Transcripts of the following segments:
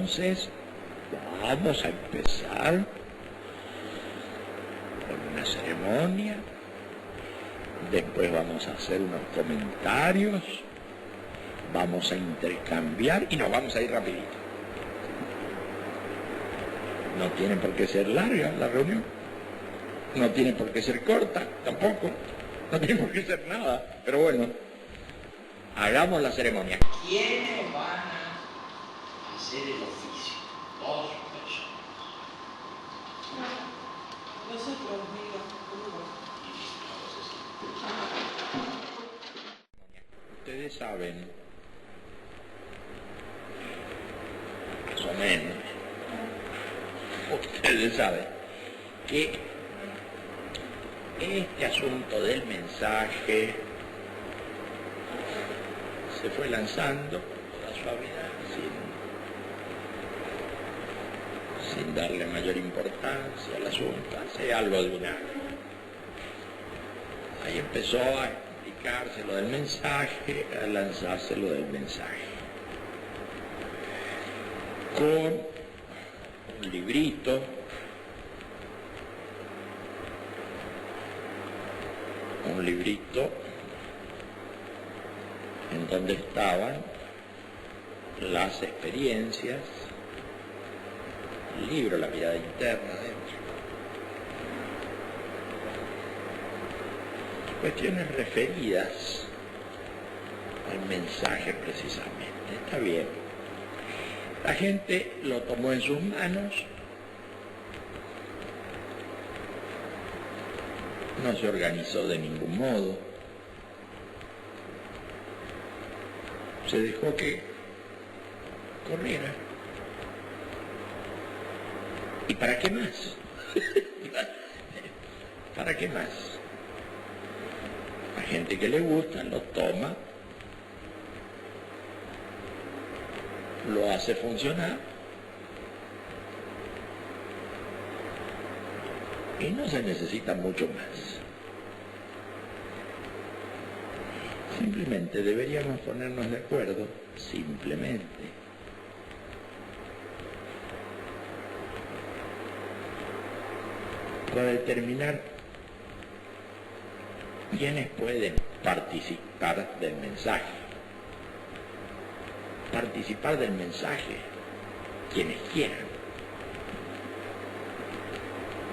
Entonces, vamos a empezar con una ceremonia, después vamos a hacer unos comentarios, vamos a intercambiar y nos vamos a ir rapidito. No tiene por qué ser larga la reunión, no tiene por qué ser corta tampoco, no tiene por qué ser nada, pero bueno, hagamos la ceremonia. ¿Quiénes van a hacer el oficio? 2 personas. Nosotros, digo. Ustedes saben, más o menos, ustedes saben que este asunto del mensaje se fue lanzando con toda suavidad, sin darle mayor importancia al asunto, hace algo de un año. Ahí empezó a explicarse lo del mensaje, a lanzarse lo del mensaje. Con un librito, en donde estaban las experiencias, el libro, la mirada interna dentro. Cuestiones referidas al mensaje precisamente. Está bien. La gente lo tomó en sus manos, no se organizó de ningún modo, se dejó que corriera. ¿Y para qué más? ¿Para qué más? La gente que le gusta lo toma, lo hace funcionar y no se necesita mucho más. Simplemente deberíamos ponernos de acuerdo, simplemente. Para determinar quiénes pueden participar del mensaje. Participar del mensaje, quienes quieran.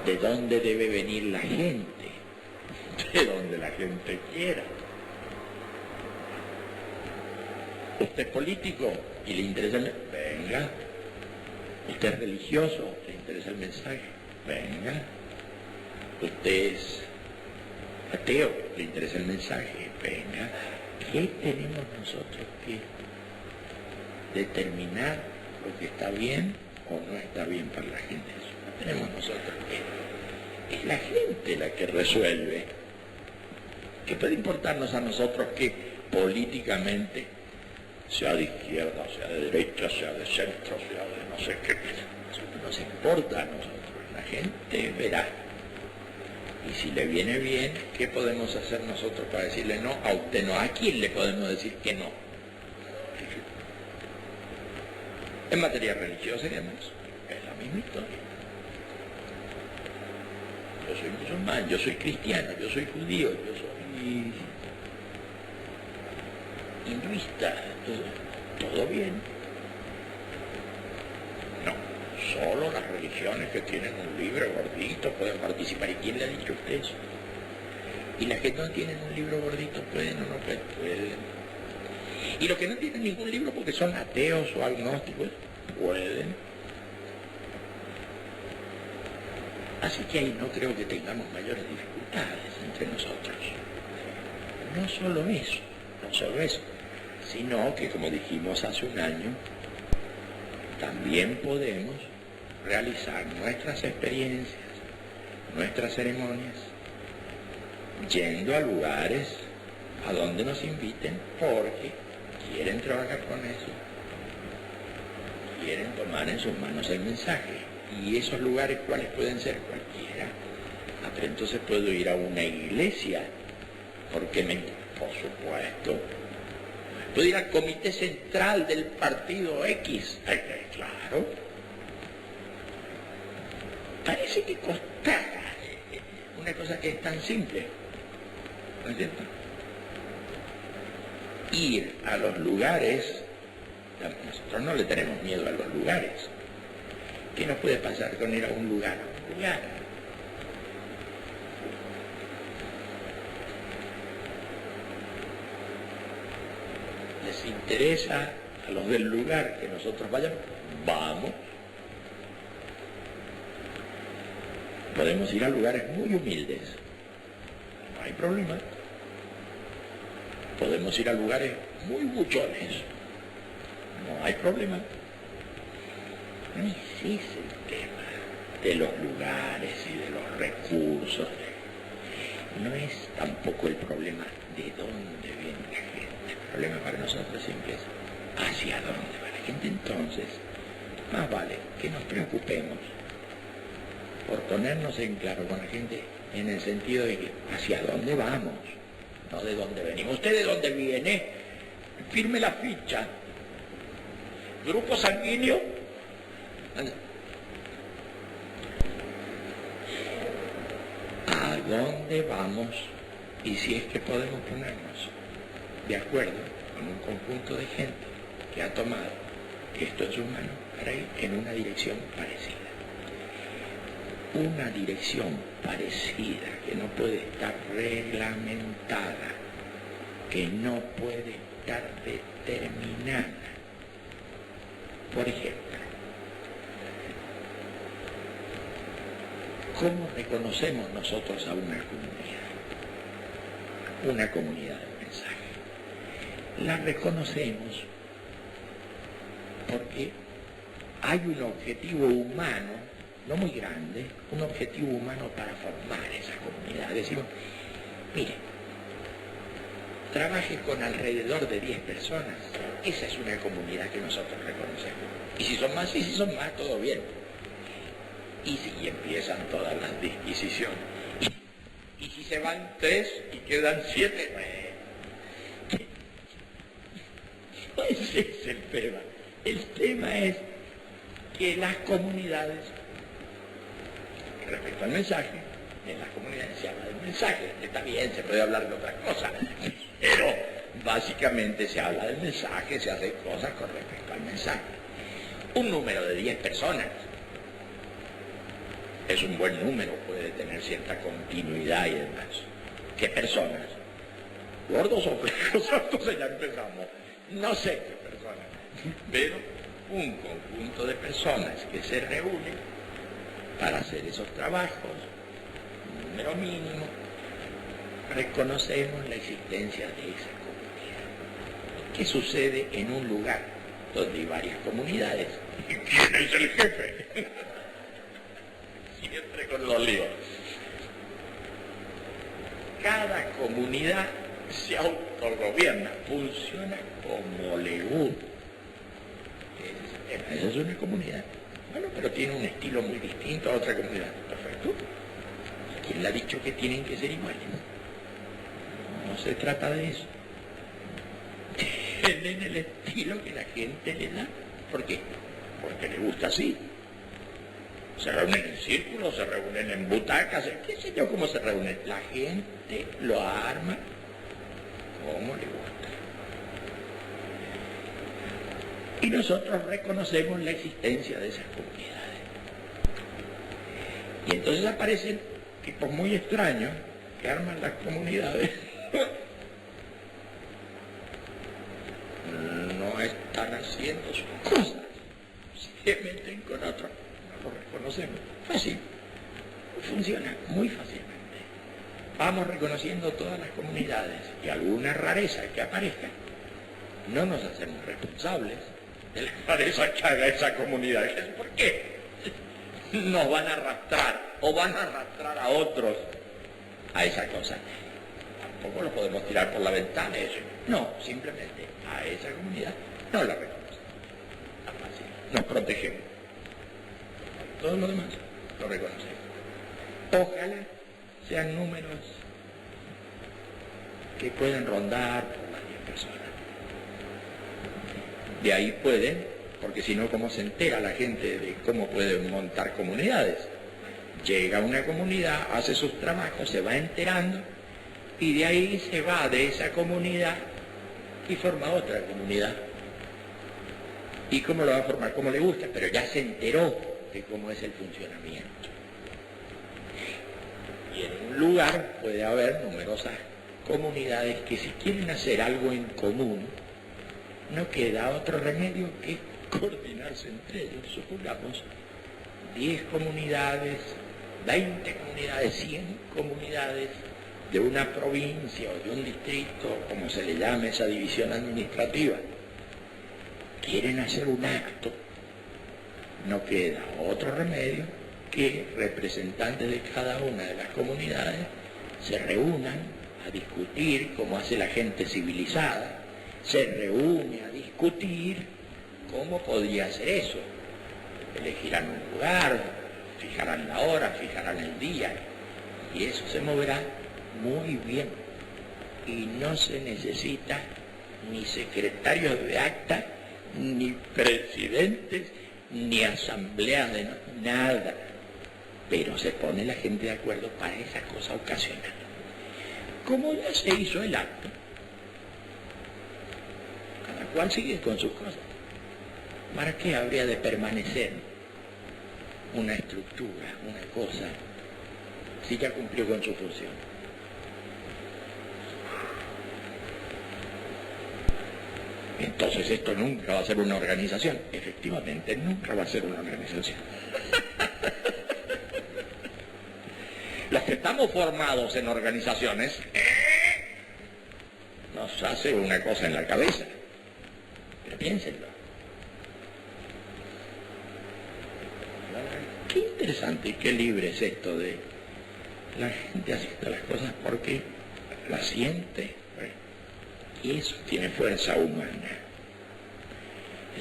¿De dónde debe venir la gente? De donde la gente quiera. ¿Usted es político y le interesa el mensaje? Venga. ¿Usted es religioso? ¿Le interesa el mensaje? Venga. ¿Usted es ateo? ¿Le interesa el mensaje? Venga. ¿Qué tenemos nosotros que determinar lo que está bien o no está bien para la gente? Eso no tenemos nosotros que... Es la gente la que resuelve. ¿Qué puede importarnos a nosotros que políticamente, sea de izquierda, sea de derecha, sea de centro, sea de no sé qué? Eso no nos importa a nosotros. La gente verá. Y si le viene bien, ¿qué podemos hacer nosotros para decirle no? A usted no. ¿A quién le podemos decir que no? En materia religiosa, digamos, es la misma historia. Yo soy musulmán, yo soy cristiano, yo soy judío, yo soy hinduista, todo bien. No, solo las religiones que tienen un libro gordito pueden participar. ¿Y quién le ha dicho a usted eso? Y las que no tienen un libro gordito pueden o no pueden. Y los que no tienen ningún libro porque son ateos o agnósticos, pueden. Así que ahí no creo que tengamos mayores dificultades entre nosotros. No solo eso, sino que, como dijimos hace un año, también podemos realizar nuestras experiencias, nuestras ceremonias, yendo a lugares a donde nos inviten porque quieren trabajar con eso, quieren tomar en sus manos el mensaje. Y esos lugares, ¿cuáles pueden ser? Cualquiera. Pero entonces puedo ir a una iglesia, porque por supuesto, Puedo ir al comité central del partido X. Claro. Parece que costara una cosa que es tan simple. ¿No es cierto? Ir a los lugares, nosotros no le tenemos miedo a los lugares. ¿Qué nos puede pasar con ir a un lugar? A un lugar. ¿Les interesa a los del lugar que nosotros vayamos? Vamos. Podemos ir a lugares muy humildes. No hay problema. Podemos ir a lugares muy buchones. No hay problema. No es ese el tema de los lugares y de los recursos. No es tampoco el problema de dónde viene la gente. El problema para nosotros siempre es hacia dónde va la gente. Entonces, más vale que nos preocupemos por ponernos en claro con la gente en el sentido de que hacia dónde vamos, no de dónde venimos. ¿Usted de dónde viene? Firme la ficha. ¿Grupo sanguíneo? ¿A dónde vamos? Y si es que podemos ponernos de acuerdo con un conjunto de gente que ha tomado esto en sus manos para ir en una dirección parecida. Una dirección parecida que no puede estar reglamentada, que no puede estar determinada. Por ejemplo, ¿cómo reconocemos nosotros a una comunidad? Una comunidad de mensaje. La reconocemos porque hay un objetivo humano, no muy grande, un objetivo humano para formar esa comunidad. Decimos, mire, trabaje con alrededor de 10 personas. Esa es una comunidad que nosotros reconocemos. Y si son más, todo bien. Y si empiezan todas las disquisiciones. Y si se van 3 y quedan 7, no ese es el tema. El tema es que las comunidades, respecto al mensaje, en las comunidades se habla del mensaje. Está bien, se puede hablar de otras cosas, pero básicamente se habla del mensaje, se hacen cosas con respecto al mensaje. Un número de 10 personas es un buen número, puede tener cierta continuidad y demás. ¿Qué personas? ¿Gordos o flacos? Entonces ya empezamos. No sé qué personas, pero un conjunto de personas que se reúnen para hacer esos trabajos, un número mínimo, reconocemos la existencia de esa comunidad. ¿Qué sucede en un lugar donde hay varias comunidades? ¿Quién es el jefe? Siempre con los líos. Cada comunidad se autogobierna, funciona como le gusta. Esa es una comunidad. Bueno, pero tiene un estilo muy distinto a otra comunidad. Perfecto. ¿Quién le ha dicho que tienen que ser iguales? No se trata de eso. Tienen el estilo que la gente le da. ¿Por qué? Porque le gusta así. Se reúnen en círculos, se reúnen en butacas, qué sé yo cómo se reúnen. La gente lo arma como le gusta. Y nosotros reconocemos la existencia de esas comunidades. Y entonces aparecen tipos muy extraños que arman las comunidades. No están haciendo sus cosas, se meten con otros. Lo reconocemos. Fácil. Funciona muy fácilmente. Vamos reconociendo todas las comunidades y alguna rareza que aparezca. No nos hacemos responsables de la rareza que haga esa comunidad. ¿Por qué? Nos van a arrastrar o van a arrastrar a otros a esa cosa. Tampoco lo podemos tirar por la ventana. Eso. No, simplemente a esa comunidad no la reconocemos. Tan fácil. Nos protegemos. Todo lo demás lo reconocemos. Ojalá sean números que pueden rondar por las 10 personas. De ahí pueden, porque si no, ¿cómo se entera la gente de cómo pueden montar comunidades? Llega a una comunidad, hace sus trabajos, se va enterando, y de ahí se va de esa comunidad y forma otra comunidad. ¿Y cómo lo va a formar? Como le gusta, pero ya se enteró de cómo es el funcionamiento. Y en un lugar puede haber numerosas comunidades que si quieren hacer algo en común, no queda otro remedio que coordinarse entre ellos. Supongamos 10 comunidades, 20 comunidades, 100 comunidades de una provincia o de un distrito, como se le llame esa división administrativa, quieren hacer un acto, no queda otro remedio que representantes de cada una de las comunidades se reúnan a discutir, como hace la gente civilizada, se reúne a discutir cómo podría hacer eso. Elegirán un lugar, fijarán la hora, fijarán el día, y eso se moverá muy bien. Y no se necesita ni secretarios de acta, ni presidentes, ni asambleas de nada. Pero se pone la gente de acuerdo para esa cosa ocasional. Como ya se hizo el acto, cada cual sigue con sus cosas. ¿Para qué habría de permanecer una estructura, una cosa, si ya cumplió con su función? Entonces esto nunca va a ser una organización. Efectivamente, nunca va a ser una organización. Los que estamos formados en organizaciones, nos hace una cosa en la cabeza. Pero piénsenlo. Qué interesante y qué libre es esto de la gente haciendo las cosas porque la siente. Y eso tiene fuerza humana.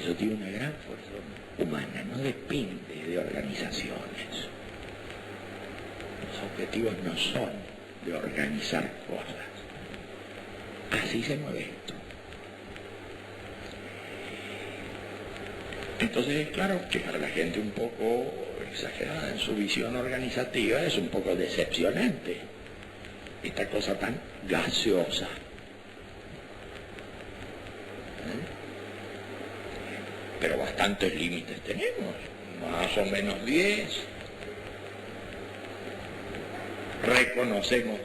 Eso tiene una gran fuerza humana. No depende de organizaciones. Los objetivos no son de organizar cosas. Así se mueve esto. Entonces, claro que para la gente un poco exagerada en su visión organizativa es un poco decepcionante esta cosa tan gaseosa. Pero bastantes límites tenemos, más o menos 10. Reconocemos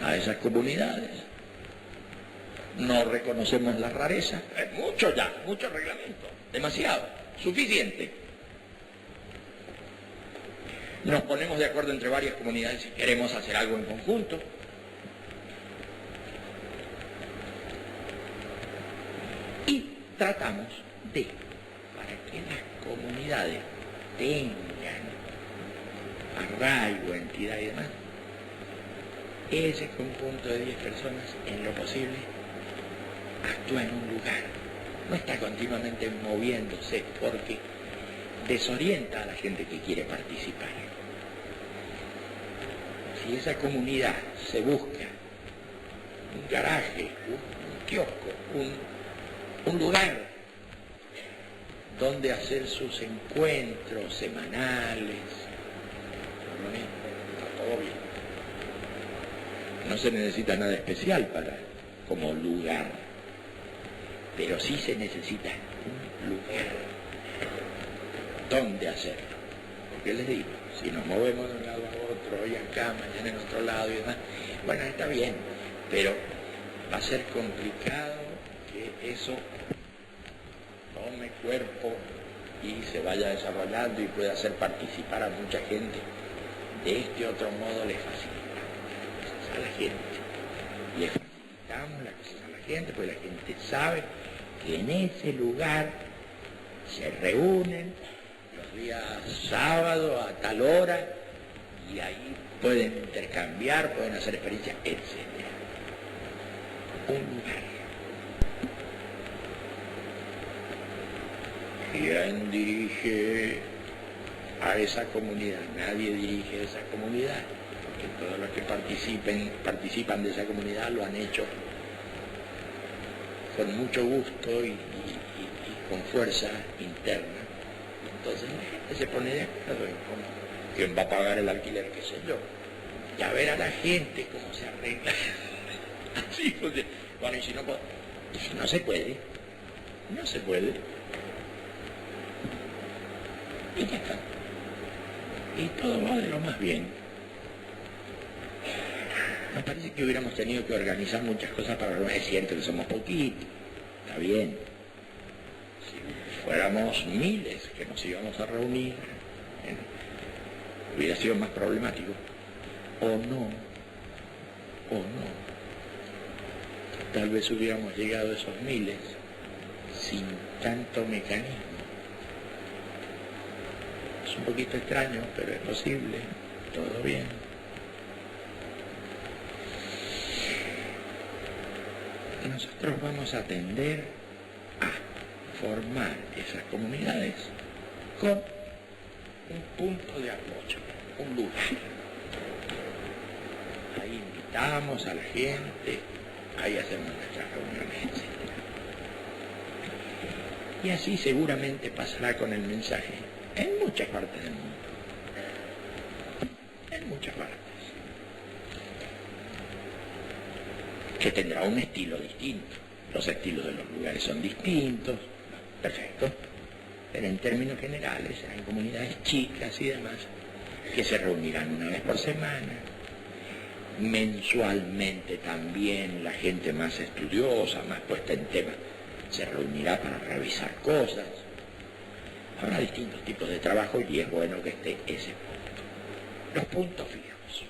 a esas comunidades, no reconocemos la rareza, es mucho ya, mucho reglamento, demasiado, suficiente. Nos ponemos de acuerdo entre varias comunidades si queremos hacer algo en conjunto. Y tratamos de, para que las comunidades tengan arraigo, entidad y demás, ese conjunto de 10 personas, en lo posible, actúa en un lugar. No está continuamente moviéndose porque desorienta a la gente que quiere participar. Si esa comunidad se busca un garaje, un kiosco, un lugar donde hacer sus encuentros semanales, está todo bien. No se necesita nada especial como lugar, pero sí se necesita un lugar donde hacerlo. Porque les digo, si nos movemos de un lado a otro, hoy acá, mañana en otro lado y demás, bueno, está bien, pero va a ser complicado que eso tome cuerpo y se vaya desarrollando y pueda hacer participar a mucha gente. De este otro modo le facilitamos las cosas a la gente. Le facilitamos las cosas a la gente, porque la gente sabe que en ese lugar se reúnen los días sábados a tal hora y ahí pueden intercambiar, pueden hacer experiencias, etc. Un lugar. ¿Quién dirige a esa comunidad? Nadie dirige a esa comunidad, porque todos los que participan de esa comunidad lo han hecho con mucho gusto y con fuerza interna. Entonces la gente se pone de acuerdo en quién va a pagar el alquiler, qué sé yo. Y a ver a la gente cómo se arregla. Así, porque, bueno, y si no se puede, no se puede. Y ya está. Y todo va de lo más bien. Me parece que hubiéramos tenido que organizar muchas cosas para reunir. Es cierto que somos poquitos, está bien. Si fuéramos miles que nos íbamos a reunir, hubiera sido más problemático. O no. Tal vez hubiéramos llegado a esos miles sin tanto mecanismo. Es un poquito extraño, pero es posible. Todo bien. Nosotros vamos a tender a formar esas comunidades con un punto de apoyo, un lugar. Ahí invitamos a la gente, ahí hacemos nuestras reuniones, etc. Y así seguramente pasará con el mensaje en muchas partes del mundo. En muchas partes. Que tendrá un estilo distinto. Los estilos de los lugares son distintos. Perfecto. Pero en términos generales serán comunidades chicas y demás que se reunirán una vez por semana. Mensualmente también la gente más estudiosa, más puesta en tema, se reunirá para revisar cosas. Habrá distintos tipos de trabajo y es bueno que esté ese punto. Los puntos fijos.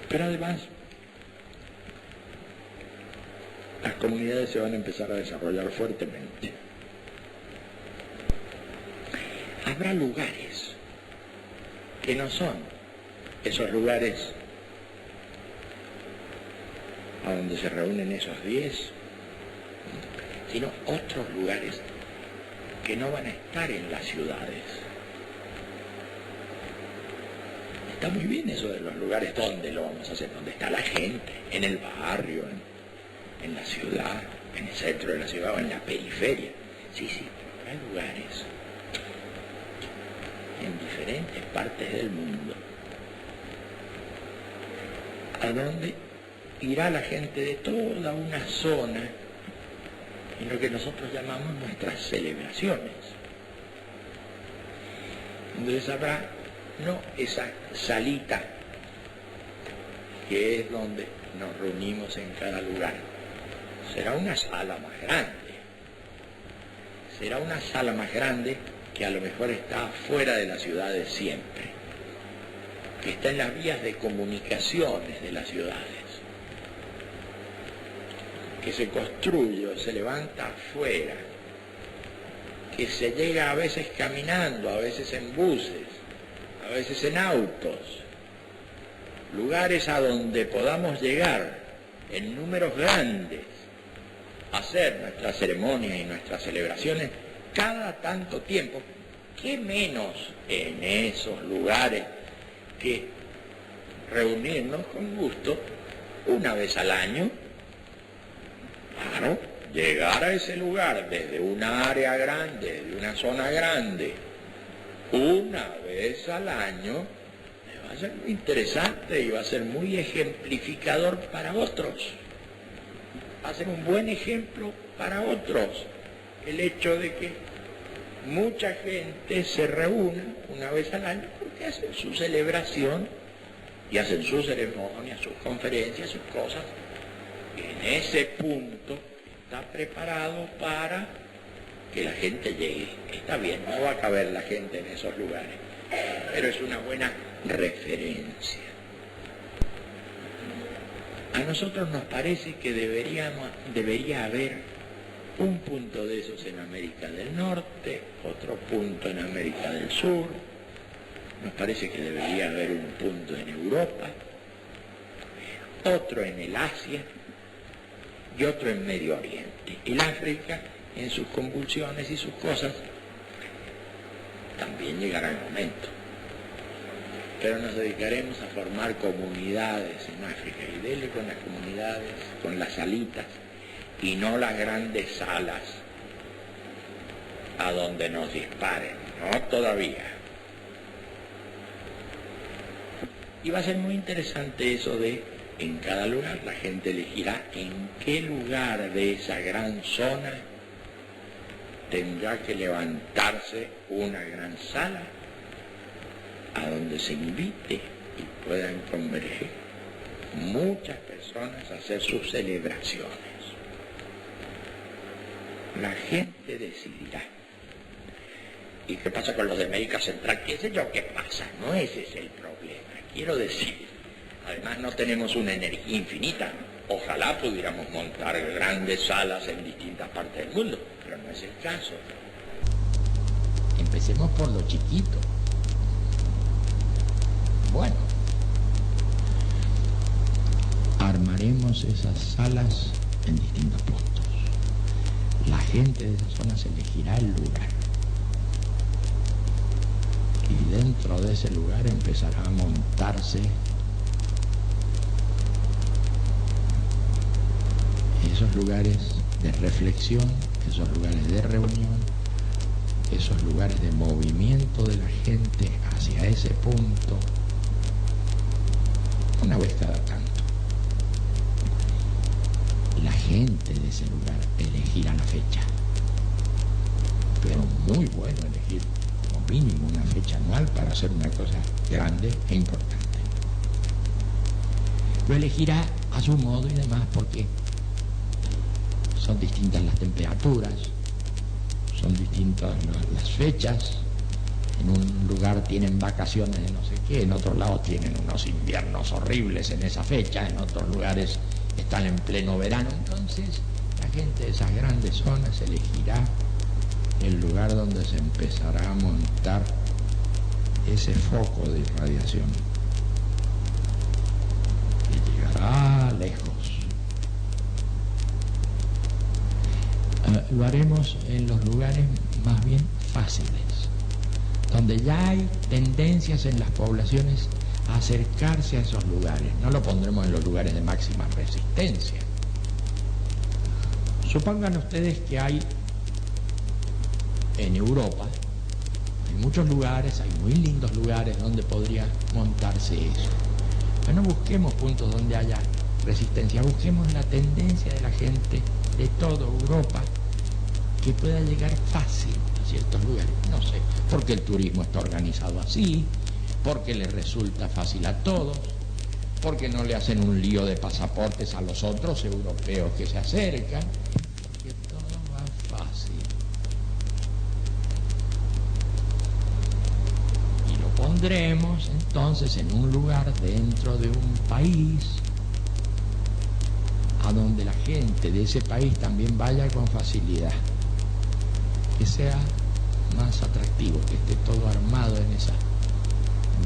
Pero además, las comunidades se van a empezar a desarrollar fuertemente. Habrá lugares que no son esos lugares a donde se reúnen esos 10, sino otros lugares que no van a estar en las ciudades. Está muy bien eso de los lugares donde lo vamos a hacer, donde está la gente, en el barrio, en la ciudad, en el centro de la ciudad o en la periferia. Sí, pero hay lugares en diferentes partes del mundo a donde irá la gente de toda una zona en lo que nosotros llamamos nuestras celebraciones. Entonces habrá no esa salita que es donde nos reunimos en cada lugar. Será una sala más grande. Será una sala más grande que a lo mejor está fuera de las ciudades siempre, que está en las vías de comunicaciones de las ciudades, que se construye o se levanta afuera, que se llega a veces caminando, a veces en buses, a veces en autos, lugares a donde podamos llegar en números grandes, hacer nuestras ceremonias y nuestras celebraciones cada tanto tiempo. ¿Qué menos en esos lugares que reunirnos con gusto una vez al año? Claro, llegar a ese lugar desde una área grande, de una zona grande, una vez al año, va a ser muy interesante y va a ser muy ejemplificador para otros. Va a ser un buen ejemplo para otros el hecho de que mucha gente se reúna una vez al año porque hacen su celebración y hacen sus ceremonias, sus conferencias, sus cosas. En ese punto está preparado para que la gente llegue. Está bien, no va a caber la gente en esos lugares, pero es una buena referencia. A nosotros nos parece que debería haber un punto de esos en América del Norte, otro punto en América del Sur, nos parece que debería haber un punto en Europa, otro en el Asia y otro en Medio Oriente. El África, en sus convulsiones y sus cosas, también llegará el momento. Pero nos dedicaremos a formar comunidades en África y dele con las comunidades, con las salitas, y no las grandes salas a donde nos disparen, no todavía. Y va a ser muy interesante eso de, en cada lugar la gente elegirá en qué lugar de esa gran zona tendrá que levantarse una gran sala a donde se invite y puedan converger muchas personas a hacer sus celebraciones. La gente decidirá. ¿Y qué pasa con los de América Central? ¿Qué sé yo qué pasa? No ese es el problema. Quiero decir, además no tenemos una energía infinita. Ojalá pudiéramos montar grandes salas en distintas partes del mundo, pero no es el caso. Empecemos por lo chiquito. Bueno, armaremos esas salas en distintos puntos. La gente de esa zona se elegirá el lugar. Y dentro de ese lugar empezará a montarse esos lugares de reflexión, esos lugares de reunión, esos lugares de movimiento de la gente hacia ese punto, una vez cada tanto. La gente de ese lugar elegirá la fecha, pero muy bueno elegir como mínimo una fecha anual para hacer una cosa grande e importante. Lo elegirá a su modo y demás porque son distintas las temperaturas, son distintas las fechas. En un lugar tienen vacaciones de no sé qué, en otro lado tienen unos inviernos horribles en esa fecha, en otros lugares están en pleno verano. Entonces la gente de esas grandes zonas elegirá el lugar donde se empezará a montar ese foco de irradiación y llegará lejos. Lo haremos en los lugares más bien fáciles, donde ya hay tendencias en las poblaciones a acercarse a esos lugares. No lo pondremos en los lugares de máxima resistencia. Supongan ustedes que hay en Europa, hay muchos lugares, hay muy lindos lugares donde podría montarse eso. Bueno, busquemos puntos donde haya resistencia, busquemos la tendencia de la gente de toda Europa que pueda llegar fácil a ciertos lugares. No sé, porque el turismo está organizado así, porque le resulta fácil a todos, porque no le hacen un lío de pasaportes a los otros europeos que se acercan, porque todo va fácil. Y lo pondremos entonces en un lugar dentro de un país a donde la gente de ese país también vaya con facilidad, que sea más atractivo, que esté todo armado en esas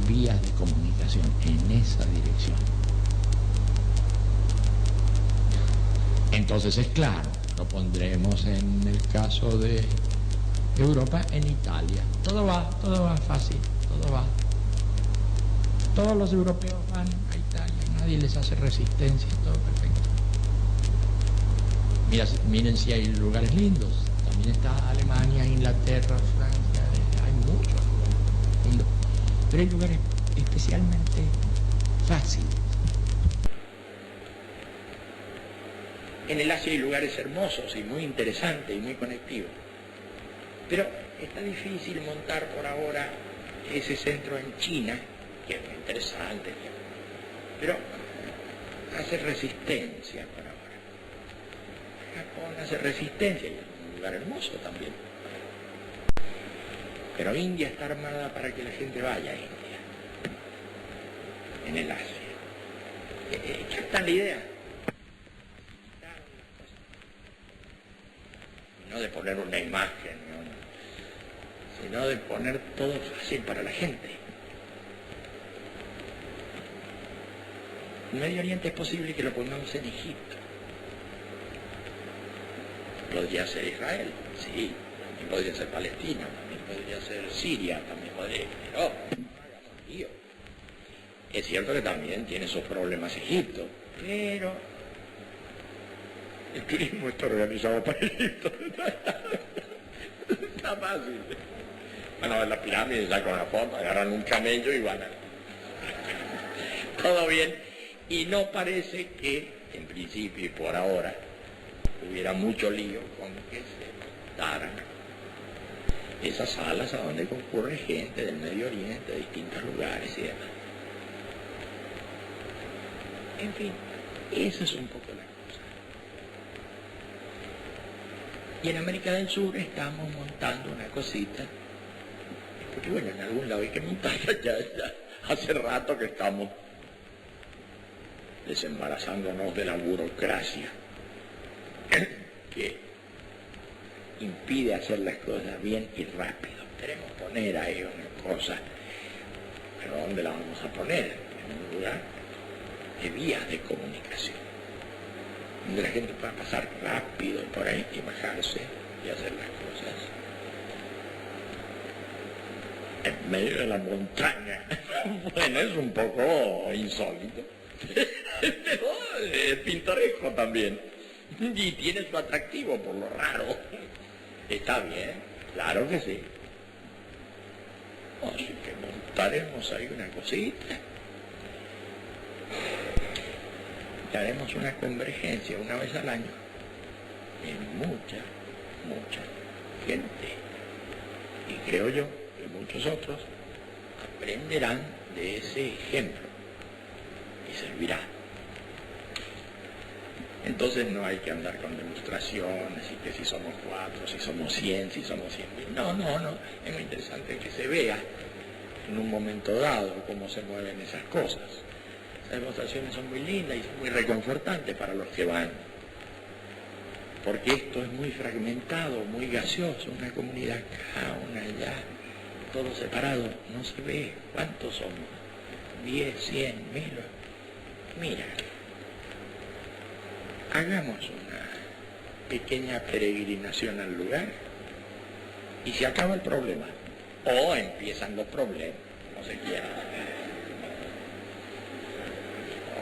vías de comunicación, en esa dirección. Entonces es claro, lo pondremos en el caso de Europa, en Italia. Todo va fácil, todo va. Todos los europeos van a Italia, nadie les hace resistencia, todo perfecto. Miren si hay lugares lindos. También está Alemania, Inglaterra, Francia, hay muchos lugares lindos. Pero hay lugares especialmente fáciles. En el Asia hay lugares hermosos y muy interesantes y muy conectivos. Pero está difícil montar por ahora ese centro en China, que es muy interesante, pero hace resistencia por ahora. Japón hace resistencia y es un lugar hermoso también. Pero India está armada para que la gente vaya a India, en el Asia. ¿Captan la idea? No de poner una imagen, ¿no? Sino de poner todo fácil para la gente. En Medio Oriente es posible que lo pongamos en Egipto. Podría ser Israel, sí, también podría ser Palestina, también podría ser Siria, también podría, pero no hagamos lío. Es cierto que también tiene sus problemas Egipto, pero El turismo está organizado para esto. Está fácil. Van a ver la pirámide, sacan una foto, agarran un camello y van a... Todo bien. Y no parece que, en principio y por ahora, hubiera mucho lío con que se daran esas salas a donde concurre gente del Medio Oriente, de distintos lugares y demás. En fin, esa es un poco la cosa. Y en América del Sur estamos montando una cosita, porque bueno, en algún lado hay que montarla, ya hace rato que estamos desembarazándonos de la burocracia que impide hacer las cosas bien y rápido. Queremos poner ahí una cosa, pero ¿dónde la vamos a poner? En un lugar de vías de comunicación, donde la gente pueda pasar rápido por ahí y bajarse y hacer las cosas en medio de la montaña. Bueno, es un poco insólito, pero es pintoresco también, y tiene su atractivo por lo raro. Está bien, claro que sí. Así que montaremos ahí una cosita. Y haremos una convergencia una vez al año en mucha gente. Y creo yo que muchos otros aprenderán de ese ejemplo y servirá. Entonces no hay que andar con demostraciones y que si somos 4, si somos 100, si somos 100.000. No. Es muy interesante que se vea en un momento dado cómo se mueven esas cosas. Las demostraciones son muy lindas y son muy reconfortantes para los que van. Porque esto es muy fragmentado, muy gaseoso, una comunidad acá, una allá, todo separado, no se ve. ¿Cuántos somos? 10, 100, 1000. Mira, hagamos una pequeña peregrinación al lugar y se acaba el problema. O empiezan los problemas, como se quiera.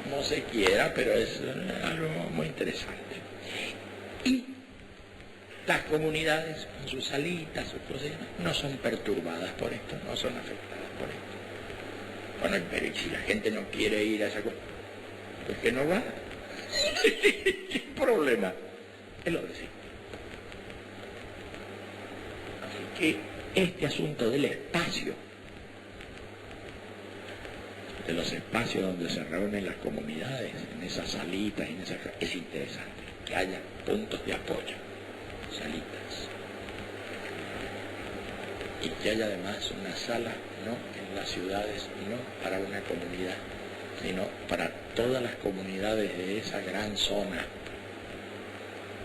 Como se quiera, pero es algo muy interesante. Y las comunidades con sus salitas, sus cosas, no son perturbadas por esto, no son afectadas por esto. Bueno, pero si la gente no quiere ir a esa cosa, pues que no va. ¿Qué problema? Es lo de siempre. Así que este asunto del espacio, de los espacios donde se reúnen las comunidades, en esas salitas, es interesante, que haya puntos de apoyo, salitas, y que haya además una sala, no en las ciudades, no para una comunidad, sino para todas las comunidades de esa gran zona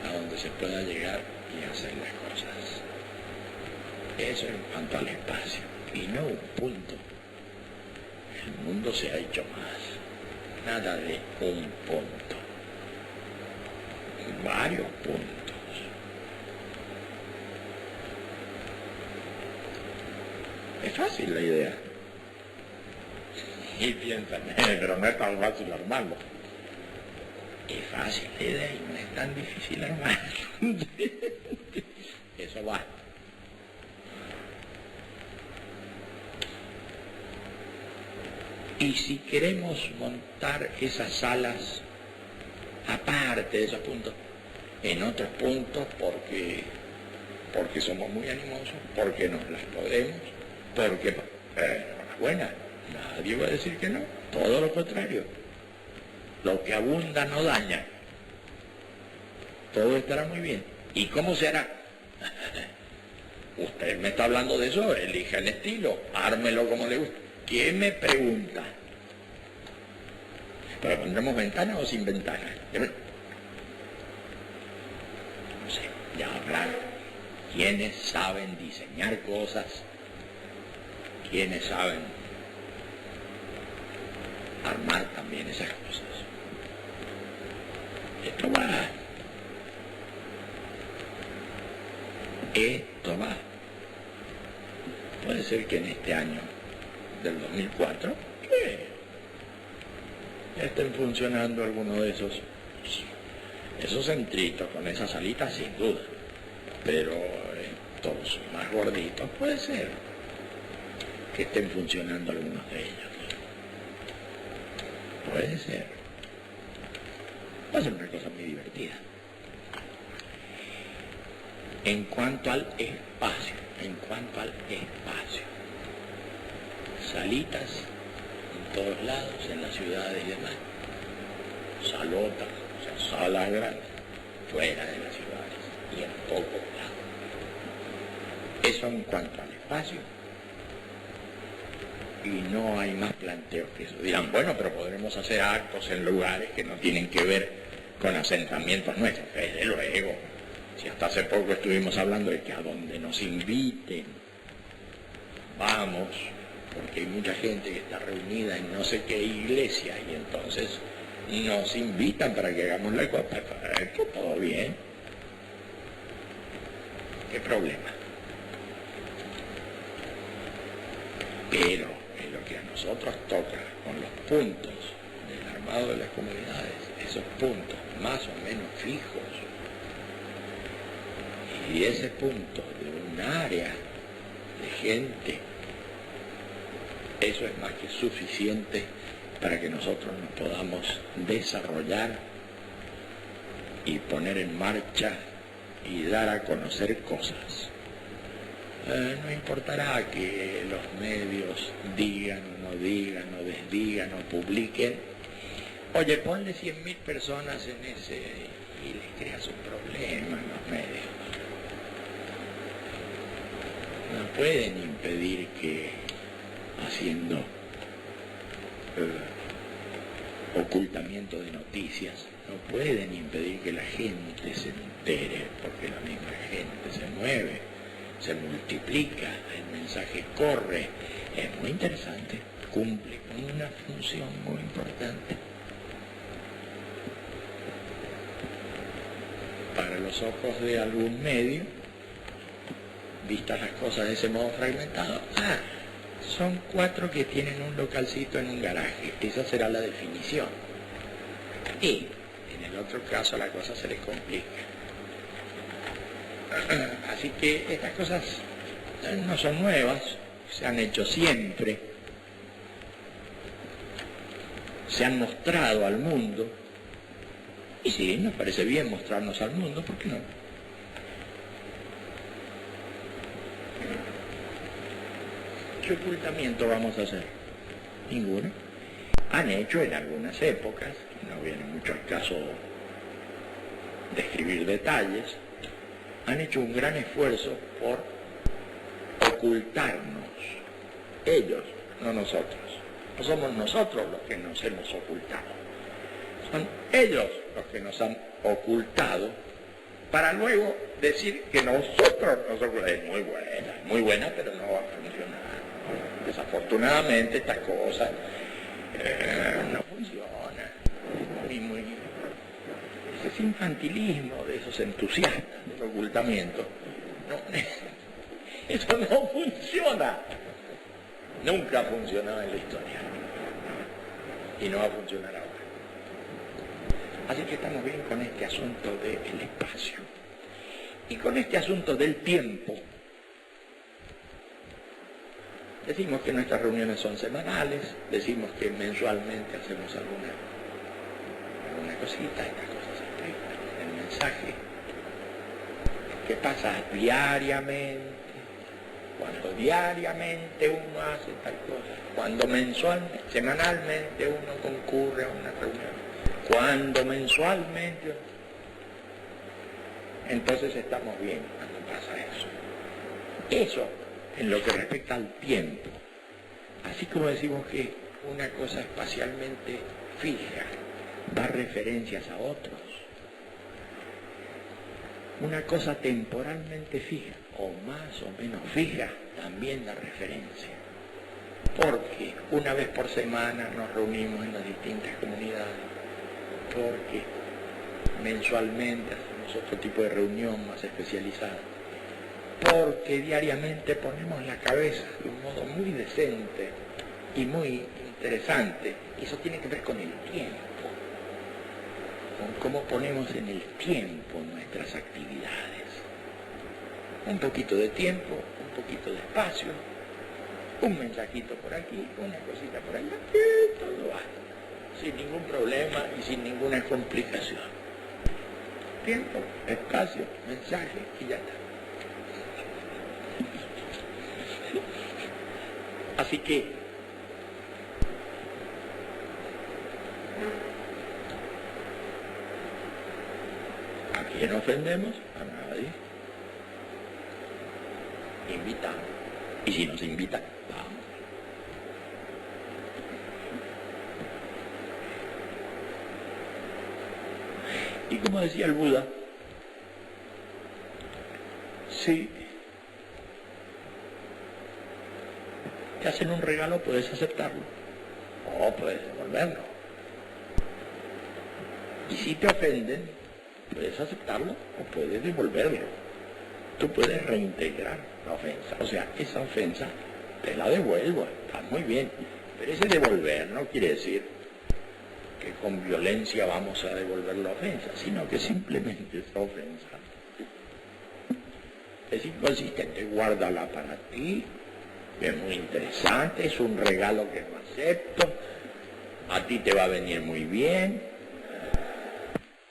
a donde se pueda llegar y hacer las cosas. Eso en cuanto al espacio, y no un punto. El mundo se ha hecho más, nada de un punto, varios puntos. Es fácil la idea. Y piensan, pero no es tan fácil armarlo. Es fácil la idea y no es tan difícil armarlo. Eso va. Y si queremos montar esas salas aparte de esos puntos, en otros puntos porque somos muy animosos, porque nos las podemos, porque buena, nadie va a decir que no, todo lo contrario. Lo que abunda no daña. Todo estará muy bien. ¿Y cómo se hará? Usted me está hablando de eso, elija el estilo, ármelo como le gusta. ¿Quién me pregunta? ¿Pero pondremos ventanas o sin ventanas? No sé, ya habrá quienes saben diseñar cosas, quienes saben armar también esas cosas. Esto va. Esto va. Puede ser que en este año del 2004 ya estén funcionando algunos de esos esos centritos con esas salitas sin duda, pero estos más gorditos puede ser que estén funcionando algunos de ellos. Puede ser. Va a ser una cosa muy divertida. En cuanto al espacio, salitas en todos lados, en las ciudades y demás, salotas, o sea, salas grandes, fuera de las ciudades y en pocos lados. Eso en cuanto al espacio. Y no hay más planteos que eso. Dirán, bueno, pero podremos hacer actos en lugares que no tienen que ver con asentamientos nuestros. Desde luego, si hasta hace poco estuvimos hablando de que a donde nos inviten, vamos, porque hay mucha gente que está reunida en no sé qué iglesia y entonces nos invitan para que hagamos la cosa. Que todo bien. ¿Qué problema? Pero en lo que a nosotros toca con los puntos del armado de las comunidades, esos puntos más o menos fijos, y ese punto de un área de gente, eso es más que suficiente para que nosotros nos podamos desarrollar y poner en marcha y dar a conocer cosas. No importará que los medios digan o no digan o desdigan o publiquen. Oye, ponle 100.000 personas en ese y les creas un problema en los medios. No pueden impedir que haciendo ocultamiento de noticias, no pueden impedir que la gente se entere, porque la misma gente se mueve, se multiplica, el mensaje corre, es muy interesante, cumple una función muy importante. Para los ojos de algún medio, vistas las cosas de ese modo fragmentado, son 4 que tienen un localcito en un garaje, esa será la definición. Y en el otro caso la cosa se les complica. Así que estas cosas no son nuevas, se han hecho siempre, se han mostrado al mundo, y sí, nos parece bien mostrarnos al mundo, ¿por qué no? ¿Qué ocultamiento vamos a hacer? Ninguno. Han hecho en algunas épocas, no viene mucho al caso describir detalles, han hecho un gran esfuerzo por ocultarnos. Ellos, no nosotros. No somos nosotros los que nos hemos ocultado. Son ellos los que nos han ocultado para luego decir que nosotros nos ocultamos. Es muy buena, pero no va a funcionar. Desafortunadamente esta cosa no funciona. Ese infantilismo de esos entusiastas del ocultamiento. Eso no funciona. Nunca ha funcionado en la historia. Y no va a funcionar ahora. Así que estamos bien con este asunto del espacio. Y con este asunto del tiempo. Decimos que nuestras reuniones son semanales, decimos que mensualmente hacemos alguna cosita, estas cosas se explican en el mensaje. ¿Qué pasa diariamente? Cuando diariamente uno hace tal cosa, cuando semanalmente uno concurre a una reunión, cuando mensualmente, entonces estamos bien cuando pasa eso. Eso en lo que respecta al tiempo, así como decimos que una cosa espacialmente fija da referencias a otros, una cosa temporalmente fija o más o menos fija también da referencia, porque una vez por semana nos reunimos en las distintas comunidades, porque mensualmente hacemos otro tipo de reunión más especializada, porque diariamente ponemos la cabeza de un modo muy decente y muy interesante, y eso tiene que ver con el tiempo. con cómo ponemos en el tiempo nuestras actividades. Un poquito de tiempo, un poquito de espacio, un mensajito por aquí, una cosita por allá, y todo va, sin ningún problema y sin ninguna complicación. Tiempo, espacio, mensaje y ya está. Así que ¿a quién ofendemos? A nadie. Invitamos. Y si nos invitan, vamos. Y como decía el Buda, si te hacen un regalo, puedes aceptarlo o puedes devolverlo. Y si te ofenden, puedes aceptarlo o puedes devolverlo. Tú puedes reintegrar la ofensa. O sea, esa ofensa te la devuelvo, está muy bien. Pero ese devolver no quiere decir que con violencia vamos a devolver la ofensa, sino que simplemente esa ofensa es inconsistente. Guárdala para ti, es muy interesante, es un regalo que no acepto, a ti te va a venir muy bien,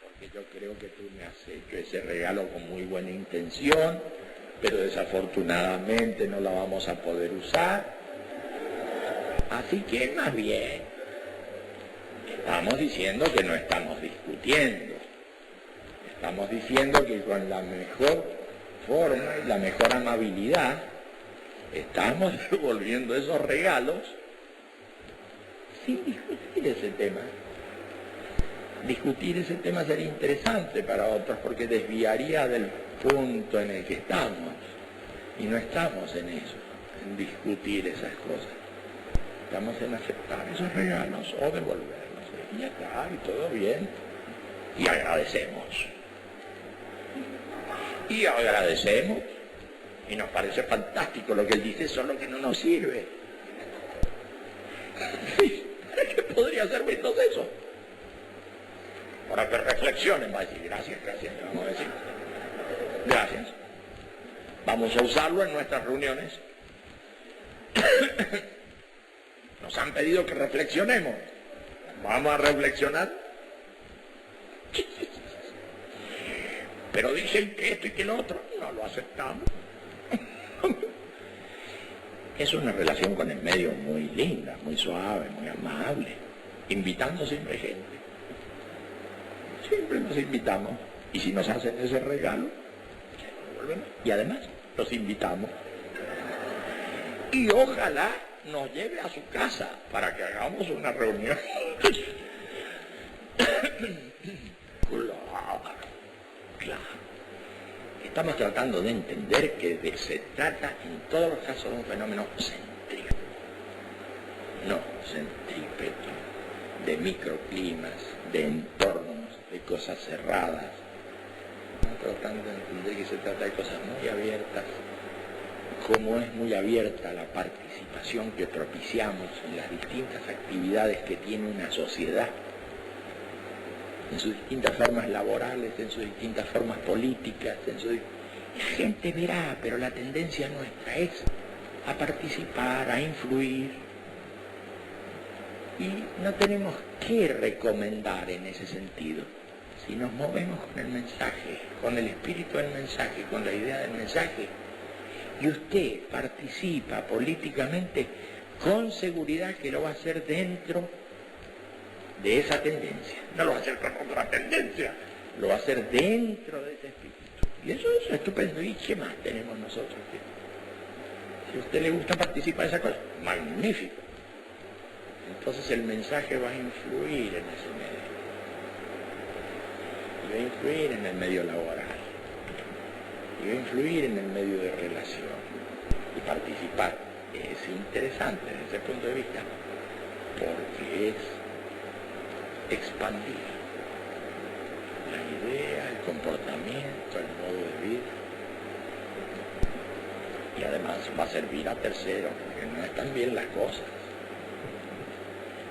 porque yo creo que tú me has hecho ese regalo con muy buena intención, pero desafortunadamente no la vamos a poder usar. Así que más bien, estamos diciendo que no estamos discutiendo, estamos diciendo que con la mejor forma y la mejor amabilidad estamos devolviendo esos regalos sin discutir ese tema. Discutir ese tema sería interesante para otros porque desviaría del punto en el que estamos, y no estamos en eso, en discutir esas cosas. Estamos en aceptar esos regalos o devolverlos, y ya está, y todo bien, y agradecemos. Y agradecemos, y nos parece fantástico lo que él dice, solo que no nos sirve. ¿Para qué podría servirnos eso? Para que reflexionen, va a decir, gracias, le vamos a decir. Gracias. Vamos a usarlo en nuestras reuniones. Nos han pedido que reflexionemos. Vamos a reflexionar. Pero dicen que esto y que lo otro, no lo aceptamos. Es una relación con el medio muy linda, muy suave, muy amable, invitando siempre gente. Siempre nos invitamos, y si nos hacen ese regalo, y además los invitamos. Y ojalá nos lleve a su casa para que hagamos una reunión. Claro. Estamos tratando de entender que se trata en todos los casos de un fenómeno centrífugo, no centrípeto, de microclimas, de entornos, de cosas cerradas. Estamos tratando de entender que se trata de cosas muy abiertas, como es muy abierta la participación que propiciamos en las distintas actividades que tiene una sociedad, en sus distintas formas laborales, en sus distintas formas políticas, La gente verá, pero la tendencia nuestra es a participar, a influir, y no tenemos que recomendar en ese sentido. Si nos movemos con el mensaje, con el espíritu del mensaje, con la idea del mensaje, y usted participa políticamente, con seguridad que lo va a hacer dentro de esa tendencia. No lo va a hacer con otra tendencia, lo va a hacer dentro de ese espíritu. Y eso es estupendo. ¿Y qué más tenemos nosotros? Si a usted le gusta participar de esa cosa, magnífico. Entonces el mensaje va a influir en ese medio. Y va a influir en el medio laboral. Y va a influir en el medio de relación. Y participar es interesante desde ese punto de vista, porque es expandir la idea, el comportamiento, el modo de vida, y además va a servir a terceros, porque no están bien las cosas,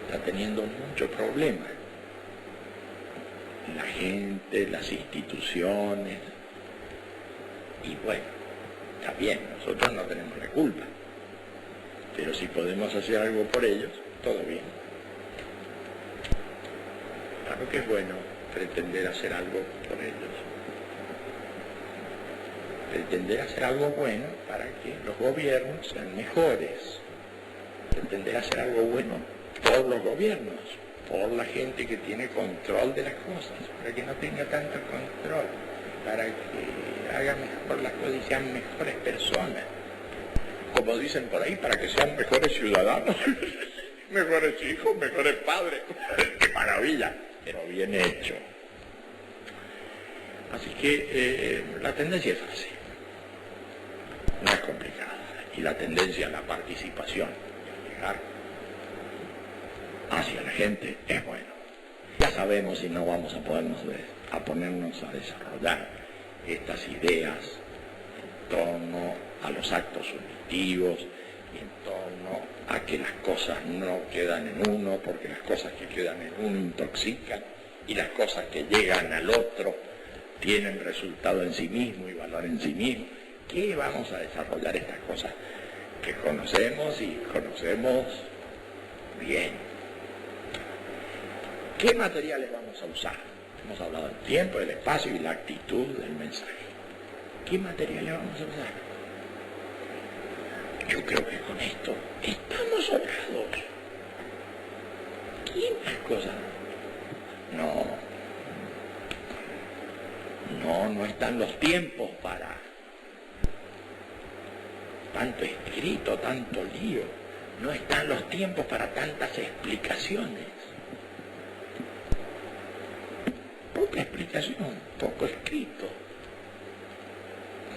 está teniendo muchos problemas, la gente, las instituciones, y bueno, está bien, nosotros no tenemos la culpa, pero si podemos hacer algo por ellos, todo bien. Claro que es bueno pretender hacer algo por ellos, pretender hacer algo bueno para que los gobiernos sean mejores, pretender hacer algo bueno por los gobiernos, por la gente que tiene control de las cosas, para que no tenga tanto control, para que haga mejor las cosas y sean mejores personas. Como dicen por ahí, para que sean mejores ciudadanos, mejores hijos, mejores padres. ¡Qué maravilla! Pero bien hecho. Así que la tendencia es fácil, no es complicada. Y la tendencia a la participación, a llegar hacia la gente, es bueno. Ya sabemos si no vamos a ponernos a desarrollar estas ideas en torno a los actos unitivos y en torno a que las cosas no quedan en uno, porque las cosas que quedan en uno intoxican y las cosas que llegan al otro tienen resultado en sí mismo y valor en sí mismo. ¿Qué vamos a desarrollar estas cosas que conocemos y conocemos bien? ¿Qué materiales vamos a usar? Hemos hablado del tiempo, del espacio y la actitud del mensaje. ¿Qué materiales vamos a usar? Yo creo que con esto estamos sobrados. ¿Qué más cosas? No están los tiempos para tanto escrito, tanto lío. No están los tiempos para tantas explicaciones. Poca explicación, poco escrito.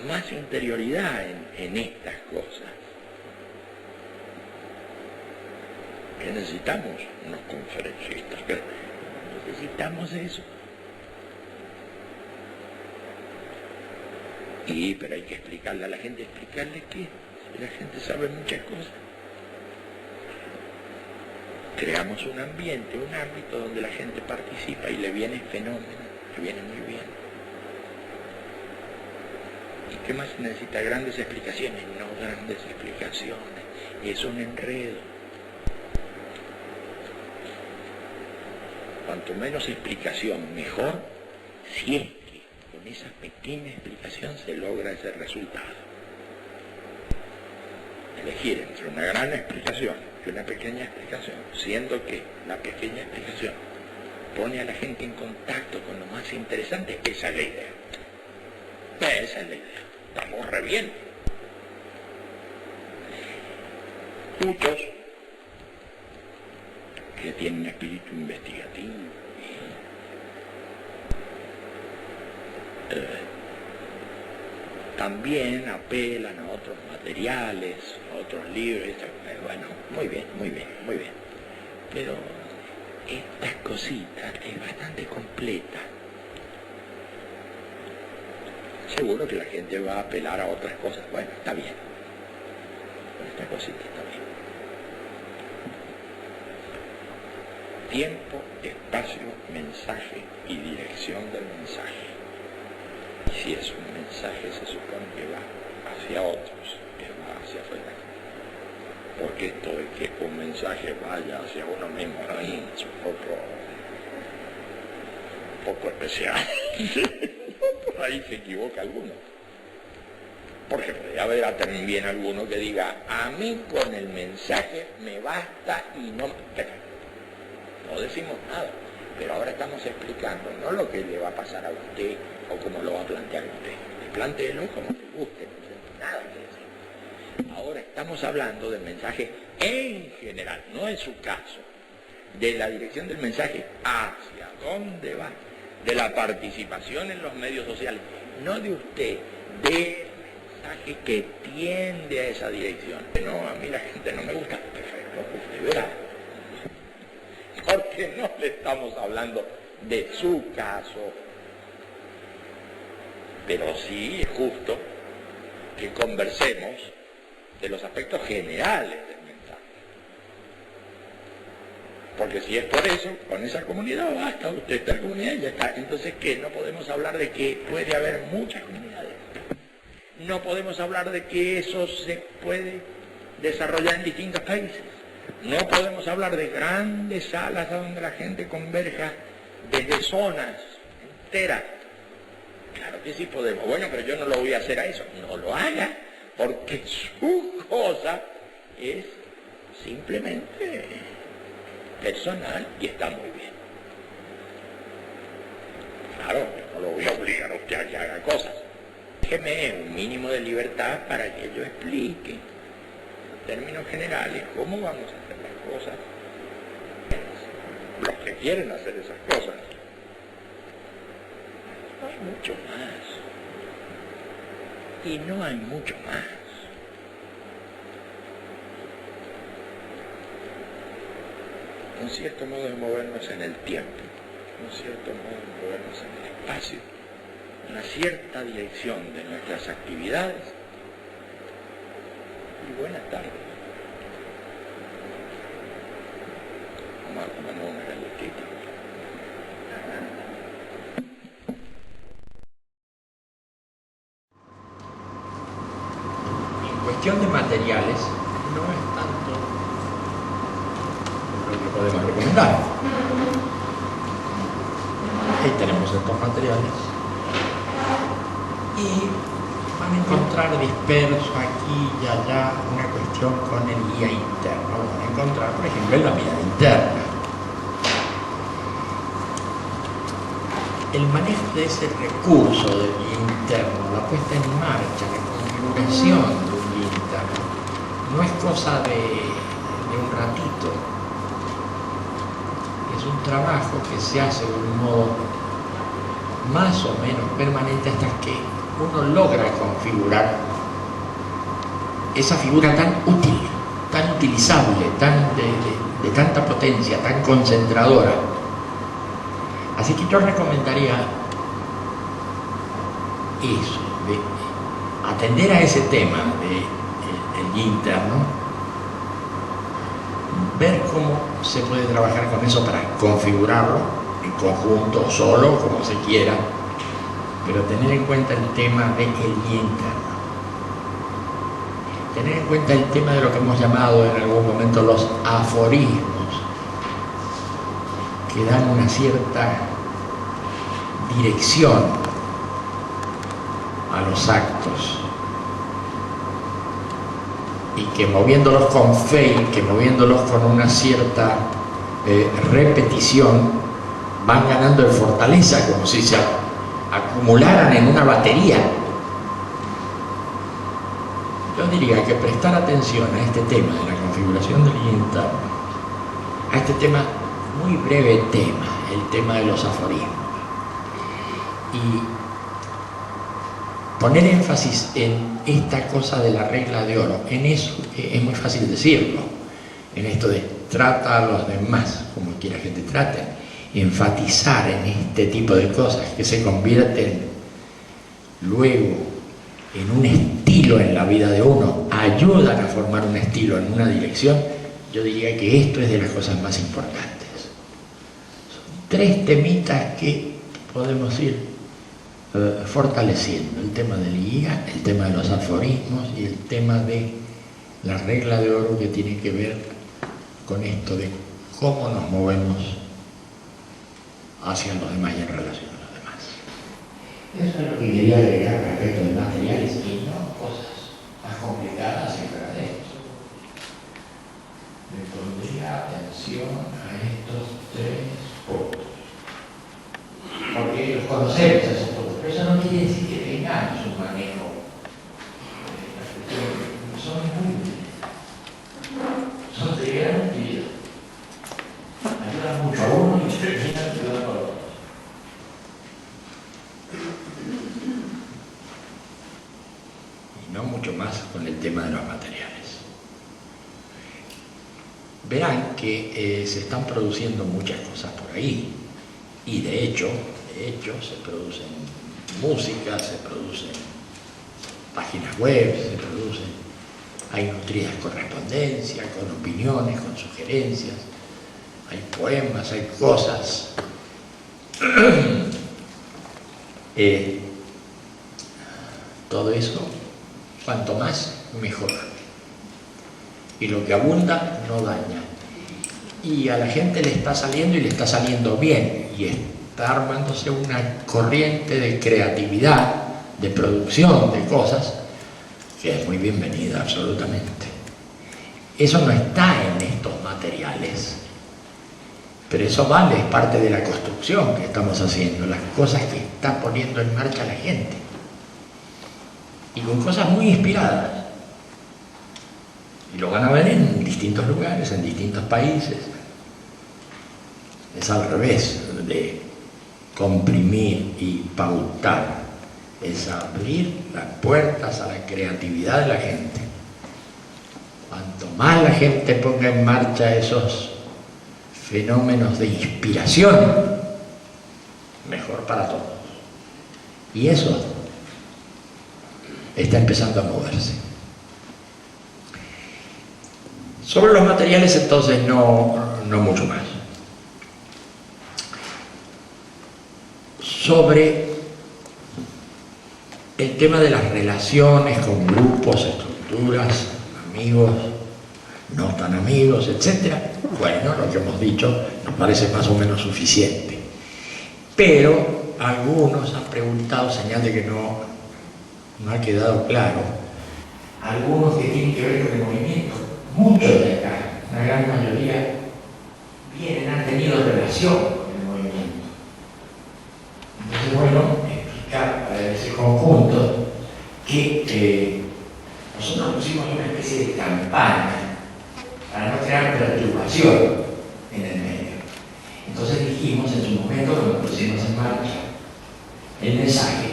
Más interioridad en estas cosas. ¿Qué necesitamos? Unos conferencistas, pero necesitamos eso. Pero hay que explicarle a la gente, ¿explicarle qué? Si la gente sabe muchas cosas. Creamos un ambiente, un ámbito donde la gente participa y le viene fenómeno, le viene muy bien. ¿Y qué más se necesita? Grandes explicaciones, no grandes explicaciones. Es un enredo. Cuanto menos explicación, mejor, si es que con esa pequeña explicación se logra ese resultado. Elegir entre una gran explicación y una pequeña explicación, siendo que la pequeña explicación pone a la gente en contacto con lo más interesante, esa es la idea. Esa es la idea. Estamos re bien. Muchos que tienen espíritu investigativo, también apelan a otros materiales, a otros libros. Bueno, muy bien. Pero esta cosita es bastante completa. Seguro que la gente va a apelar a otras cosas. Bueno, está bien. Pero esta cosita está bien. Tiempo, espacio, mensaje y dirección del mensaje. Y si es un mensaje, se supone que va hacia otros, que va hacia afuera. Porque esto de que un mensaje vaya hacia uno mismo, ¿no? Es un poco especial. Por ahí se equivoca alguno. Porque podría haber también alguno que diga, a mí con el mensaje me basta y no decimos nada, pero ahora estamos explicando no lo que le va a pasar a usted o cómo lo va a plantear usted. Plantéelo como te guste, no tenemos nada que decir. Ahora estamos hablando del mensaje en general, no en su caso, de la dirección del mensaje hacia dónde va, de la participación en los medios sociales, no de usted, del mensaje que tiende a esa dirección. No, a mí la gente no me gusta, perfecto, usted verá. Porque no le estamos hablando de su caso, pero sí es justo que conversemos de los aspectos generales del mensaje. Porque si es por eso, con esa comunidad basta, usted está en comunidad y ya está. Entonces, ¿qué? No podemos hablar de que puede haber muchas comunidades. No podemos hablar de que eso se puede desarrollar en distintos países. No podemos hablar de grandes salas donde la gente converja desde zonas enteras. Claro que sí podemos. Bueno, pero yo no lo voy a hacer a eso. No lo haga, porque su cosa es simplemente personal y está muy bien. Claro, yo no lo voy a obligar a usted a que haga cosas. Déjeme un mínimo de libertad para que yo explique, en términos generales, cómo vamos a hacer las cosas. Los que quieren hacer esas cosas. No hay mucho más. Y no hay mucho más. Un cierto modo de movernos en el tiempo, un cierto modo de movernos en el espacio, una cierta dirección de nuestras actividades. Y buenas tardes. Vamos a tomarnos una galletita. En cuestión de materiales, no es tanto lo que podemos recomendar. Ahí tenemos estos materiales y van a encontrar disperso aquí y allá una cuestión con el guía interno. Van a encontrar, por ejemplo, en la mirada interna. El manejo de ese recurso del guía interno, la puesta en marcha, la configuración de un guía interno, no es cosa de un ratito. Es un trabajo que se hace de un modo más o menos permanente hasta que uno logra configurar esa figura tan útil, tan utilizable, de tanta potencia, tan concentradora. Así que yo recomendaría eso, de atender a ese tema del guía interno, ver cómo se puede trabajar con eso para configurarlo en conjunto, solo, como se quiera, pero tener en cuenta el tema del guía interno. Tener en cuenta el tema de lo que hemos llamado en algún momento los aforismos, que dan una cierta dirección a los actos y que moviéndolos con fe, que moviéndolos con una cierta repetición, van ganando en fortaleza, como si se acumularan en una batería. Yo diría que prestar atención a este tema de la configuración del guía interno, a este tema, muy breve tema, el tema de los aforismos, y poner énfasis en esta cosa de la regla de oro, en eso es muy fácil decirlo, en esto de trata a los demás como quiera que te traten, enfatizar en este tipo de cosas que se convierten luego en un estilo en la vida de uno, ayudan a formar un estilo en una dirección. Yo diría que esto es de las cosas más importantes. Son tres temitas que podemos ir fortaleciendo: el tema del guía, el tema de los aforismos y el tema de la regla de oro, que tiene que ver con esto de cómo nos movemos hacia los demás y en relación a los demás. Eso es lo que quería agregar respecto de materiales y no cosas más complicadas y fuera de esto. Le pondría atención a estos tres puntos, porque los conocemos esos puntos, pero eso no quiere decir que tengamos un manejo. Son muy útiles, son de gran utilidad, ayudan mucho a uno y terminan ayudando a otros. Y no mucho más con el tema de los materiales. Verán que se están produciendo muchas cosas por ahí, y de hecho se producen música, se producen páginas web, hay nutridas correspondencia, con opiniones, con sugerencias. hay poemas, hay cosas. Todo eso, cuanto más, mejor. Y lo que abunda, no daña. Y a la gente le está saliendo y le está saliendo bien. Y está armándose una corriente de creatividad, de producción de cosas, que es muy bienvenida, absolutamente. Eso no está en estos materiales. Pero eso vale, es parte de la construcción que estamos haciendo, las cosas que está poniendo en marcha la gente. Y con cosas muy inspiradas. Y lo van a ver en distintos lugares, en distintos países. Es al revés de comprimir y pautar. Es abrir las puertas a la creatividad de la gente. Cuanto más la gente ponga en marcha esos fenómenos de inspiración, mejor para todos. Y eso está empezando a moverse. Sobre los materiales, entonces, no mucho más. Sobre el tema de las relaciones con grupos, estructuras, amigos, no tan amigos, etc. Bueno, lo que hemos dicho nos parece más o menos suficiente. Pero algunos han preguntado, señal de que no ha quedado claro, algunos que tienen que ver con el movimiento, muchos de acá, una gran mayoría, han tenido relación con el movimiento. Entonces, bueno, explicar para ese conjunto que nosotros pusimos una especie de campaña para no crear perturbación en el medio. Entonces dijimos en su momento, cuando pusimos en marcha el mensaje,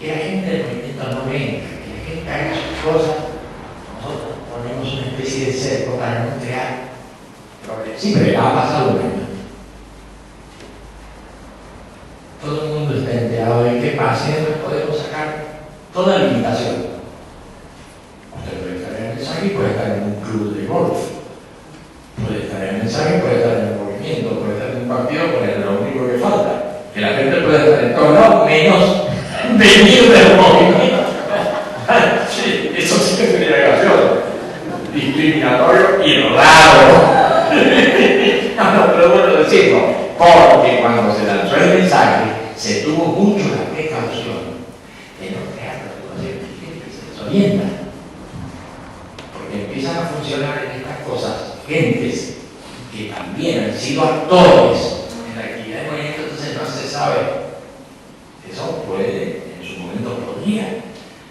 que la gente del movimiento no venga, que la gente haga sus cosas, nosotros ponemos una especie de cerco para no crear problemas. Sí, pero ya ha pasado un año. Todo el mundo está enterado de qué pasa, entonces podemos sacar toda limitación. Usted puede estar en el mensaje y puede estar en un club de golf. Puede estar en el mensaje, puede estar en el movimiento, puede estar en un partido, puede ser lo único que falta. Que la gente puede estar en todos lados, menos venir del movimiento. Sí, eso sí que sería gracioso. Discriminatorio y raro. No, pero bueno decirlo, porque cuando se lanzó el mensaje, se tuvo mucho la precaución de no crear perturbaciones que se desorientan. Porque empiezan a funcionar en estas cosas gentes que también han sido actores en la actividad de movimiento, entonces no se sabe. Eso puede, en su momento podría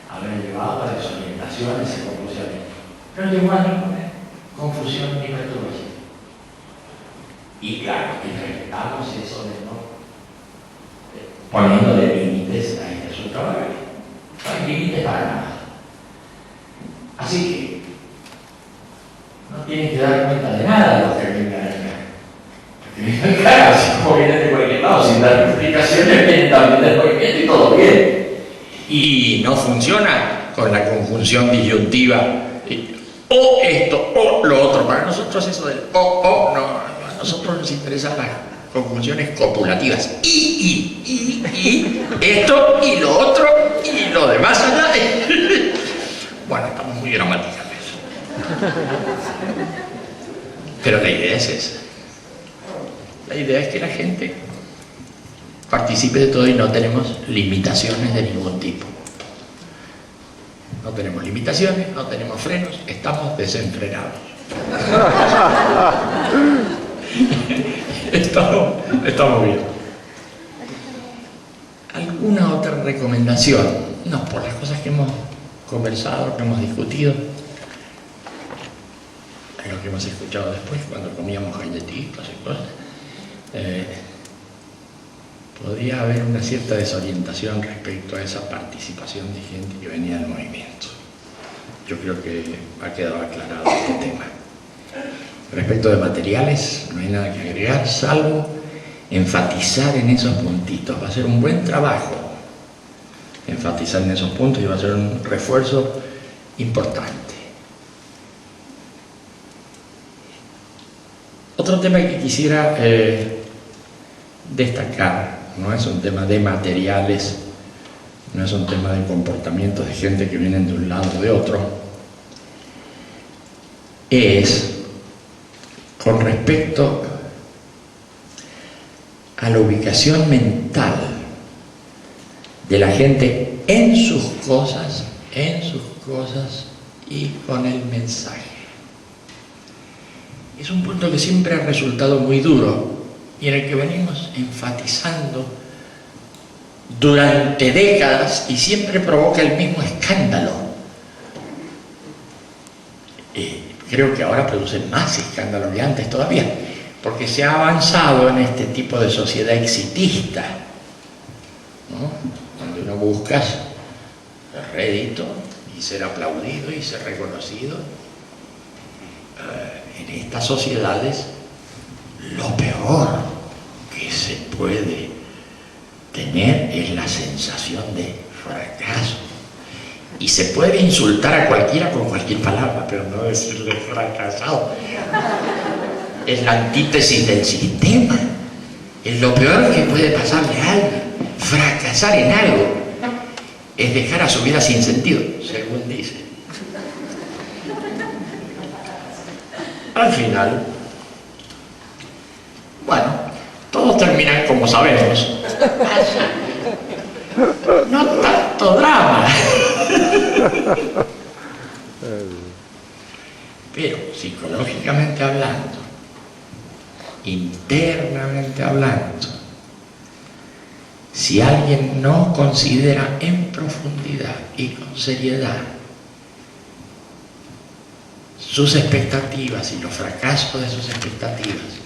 haber llevado a desorientaciones y confusiones. Pero llegó a ninguna confusión ni perturbación. Y claro, y respetamos eso de no poniéndole límites a este asunto. No hay límites para nada. Así que no tienen que dar cuenta de nada los que vengan acá. Porque vengan acá, así como vienen de cualquier lado, sin dar explicaciones, vienen también del movimiento y todo bien. Y no funciona con la conjunción disyuntiva o esto o lo otro. Para nosotros eso del o no, a nosotros nos interesan las conjunciones copulativas y esto y lo otro y lo demás allá. Bueno, estamos muy gramaticales. Pero la idea es esa. La idea es que la gente participe de todo y no tenemos limitaciones de ningún tipo. No tenemos limitaciones, no tenemos frenos, estamos desenfrenados. Estamos bien. ¿Alguna otra recomendación? No, por las cosas que hemos conversado, que hemos discutido, lo que hemos escuchado después, cuando comíamos galletitas y cosas, podría haber una cierta desorientación respecto a esa participación de gente que venía del movimiento. Yo creo que ha quedado aclarado este tema. Respecto de materiales, no hay nada que agregar, salvo enfatizar en esos puntitos. Va a ser un buen trabajo enfatizar en esos puntos y va a ser un refuerzo importante. Otro tema que quisiera destacar, no es un tema de materiales, no es un tema de comportamientos de gente que vienen de un lado o de otro, es con respecto a la ubicación mental de la gente en sus cosas y con el mensaje. Es un punto que siempre ha resultado muy duro y en el que venimos enfatizando durante décadas y siempre provoca el mismo escándalo. Creo que ahora produce más escándalo que antes todavía, porque se ha avanzado en este tipo de sociedad exitista, ¿no? Donde uno busca el rédito y ser aplaudido y ser reconocido. En estas sociedades lo peor que se puede tener es la sensación de fracaso. Y se puede insultar a cualquiera con cualquier palabra, pero no decirle fracasado. Es la antítesis del sistema. Es lo peor que puede pasarle a alguien. Fracasar en algo es dejar a su vida sin sentido, según dice. Al final, bueno, todos terminan como sabemos. No tanto drama. Pero psicológicamente hablando, internamente hablando, si alguien no considera en profundidad y con seriedad sus expectativas y los fracasos de sus expectativas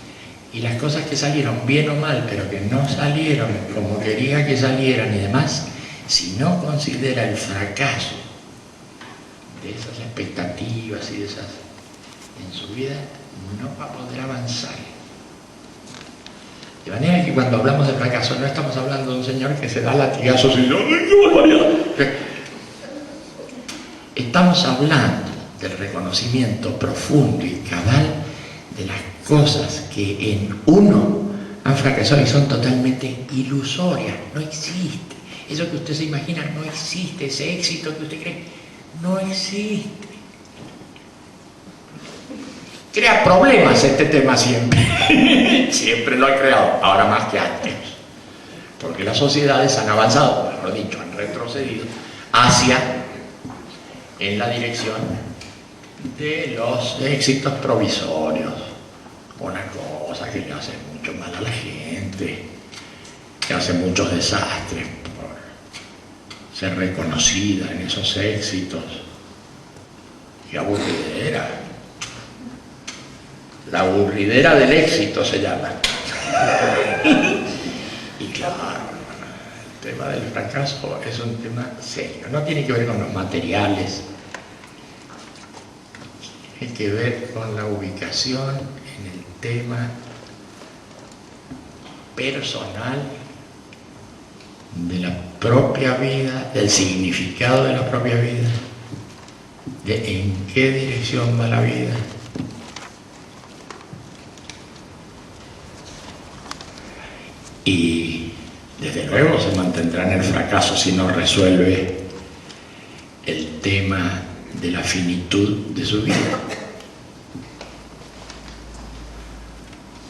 y las cosas que salieron bien o mal, pero que no salieron como quería que salieran y demás, si no considera el fracaso de esas expectativas y de esas en su vida, no va a poder avanzar. De manera que cuando hablamos de fracaso no estamos hablando de un señor que se da latigazos y estamos hablando del reconocimiento profundo y cabal de las cosas que en uno han fracasado y son totalmente ilusorias, no existe. Eso que usted se imagina no existe, ese éxito que usted cree no existe. Crea problemas este tema siempre, siempre lo ha creado, ahora más que antes, porque las sociedades han avanzado, mejor dicho, han retrocedido hacia en la dirección de los éxitos provisorios, una cosa que le hace mucho mal a la gente, que hace muchos desastres por ser reconocida en esos éxitos. Qué aburridera. La aburridera del éxito se llama. Y claro, el tema del fracaso es un tema serio, no tiene que ver con los materiales, tiene que ver con la ubicación en el tema personal de la propia vida, del significado de la propia vida, de en qué dirección va la vida. Y desde luego se mantendrá en el fracaso si no resuelve el tema de la finitud de su vida.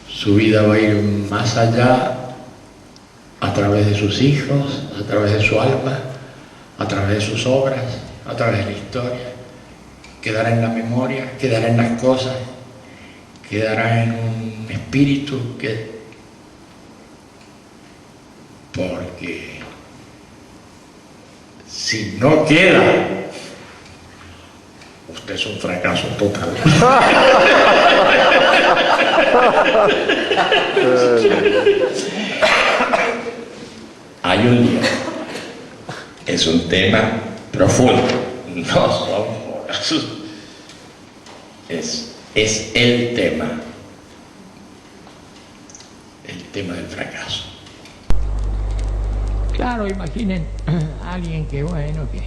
Su vida va a ir más allá a través de sus hijos, a través de su alma, a través de sus obras, a través de la historia. Quedará en la memoria, quedará en las cosas, quedará en un espíritu que... Porque si no queda, usted es un fracaso total. Hay un lío. Es un tema profundo. No son horas. Es el tema del fracaso. Claro, imaginen a alguien que, bueno, que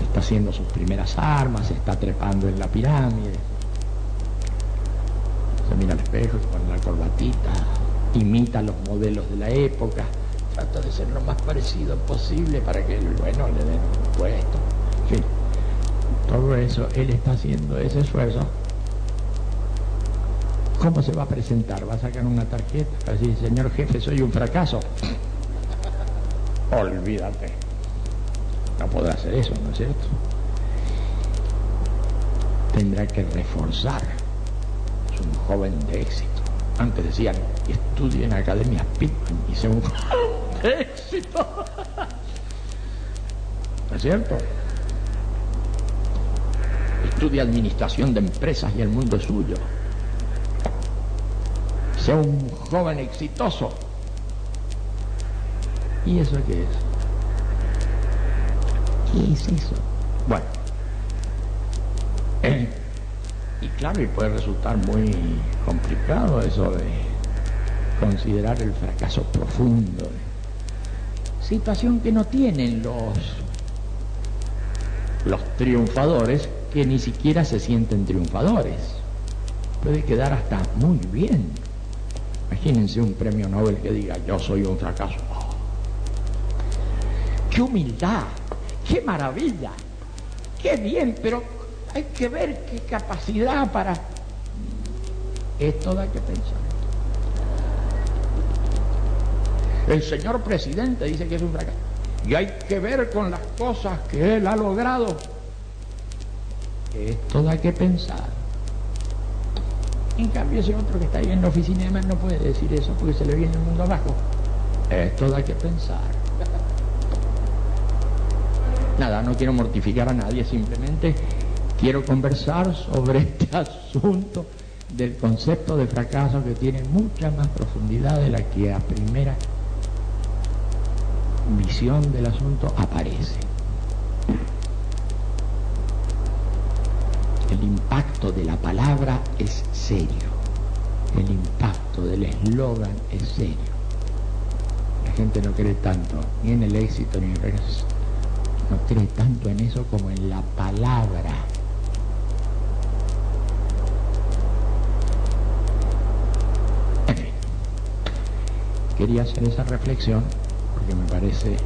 está haciendo sus primeras armas, está trepando en la pirámide, espejo y con la corbatita, imita los modelos de la época, trata de ser lo más parecido posible para que, bueno, le den un puesto. En fin, todo eso, él está haciendo ese esfuerzo. ¿Cómo se va a presentar? ¿Va a sacar una tarjeta? Así, señor jefe, soy un fracaso. Olvídate. No podrá hacer eso, ¿no es cierto? Tendrá que reforzar. Es un joven de éxito. Antes decían, estudie en academias Pitman y sea un joven de éxito. ¿No es cierto? Estudia administración de empresas y el mundo es suyo. Sea un joven exitoso. ¿Y eso qué es? ¿Qué es eso? Bueno. Y claro, y puede resultar muy complicado eso de considerar el fracaso profundo. Situación que no tienen los triunfadores, que ni siquiera se sienten triunfadores. Puede quedar hasta muy bien. Imagínense un premio Nobel que diga, yo soy un fracaso. Oh, ¡qué humildad! ¡Qué maravilla! ¡Qué bien! Pero hay que ver qué capacidad para... Esto da que pensar. El señor presidente dice que es un fracaso. Y hay que ver con las cosas que él ha logrado. Esto da que pensar. En cambio, ese otro que está ahí en la oficina y demás no puede decir eso porque se le viene el mundo abajo. Esto da que pensar. Nada, no quiero mortificar a nadie, simplemente quiero conversar sobre este asunto del concepto de fracaso, que tiene mucha más profundidad de la que a primera visión del asunto aparece. El impacto de la palabra es serio. El impacto del eslogan es serio. La gente no cree tanto ni en el éxito ni en el fracaso. No cree tanto en eso como en la palabra. En fin, quería hacer esa reflexión porque me parece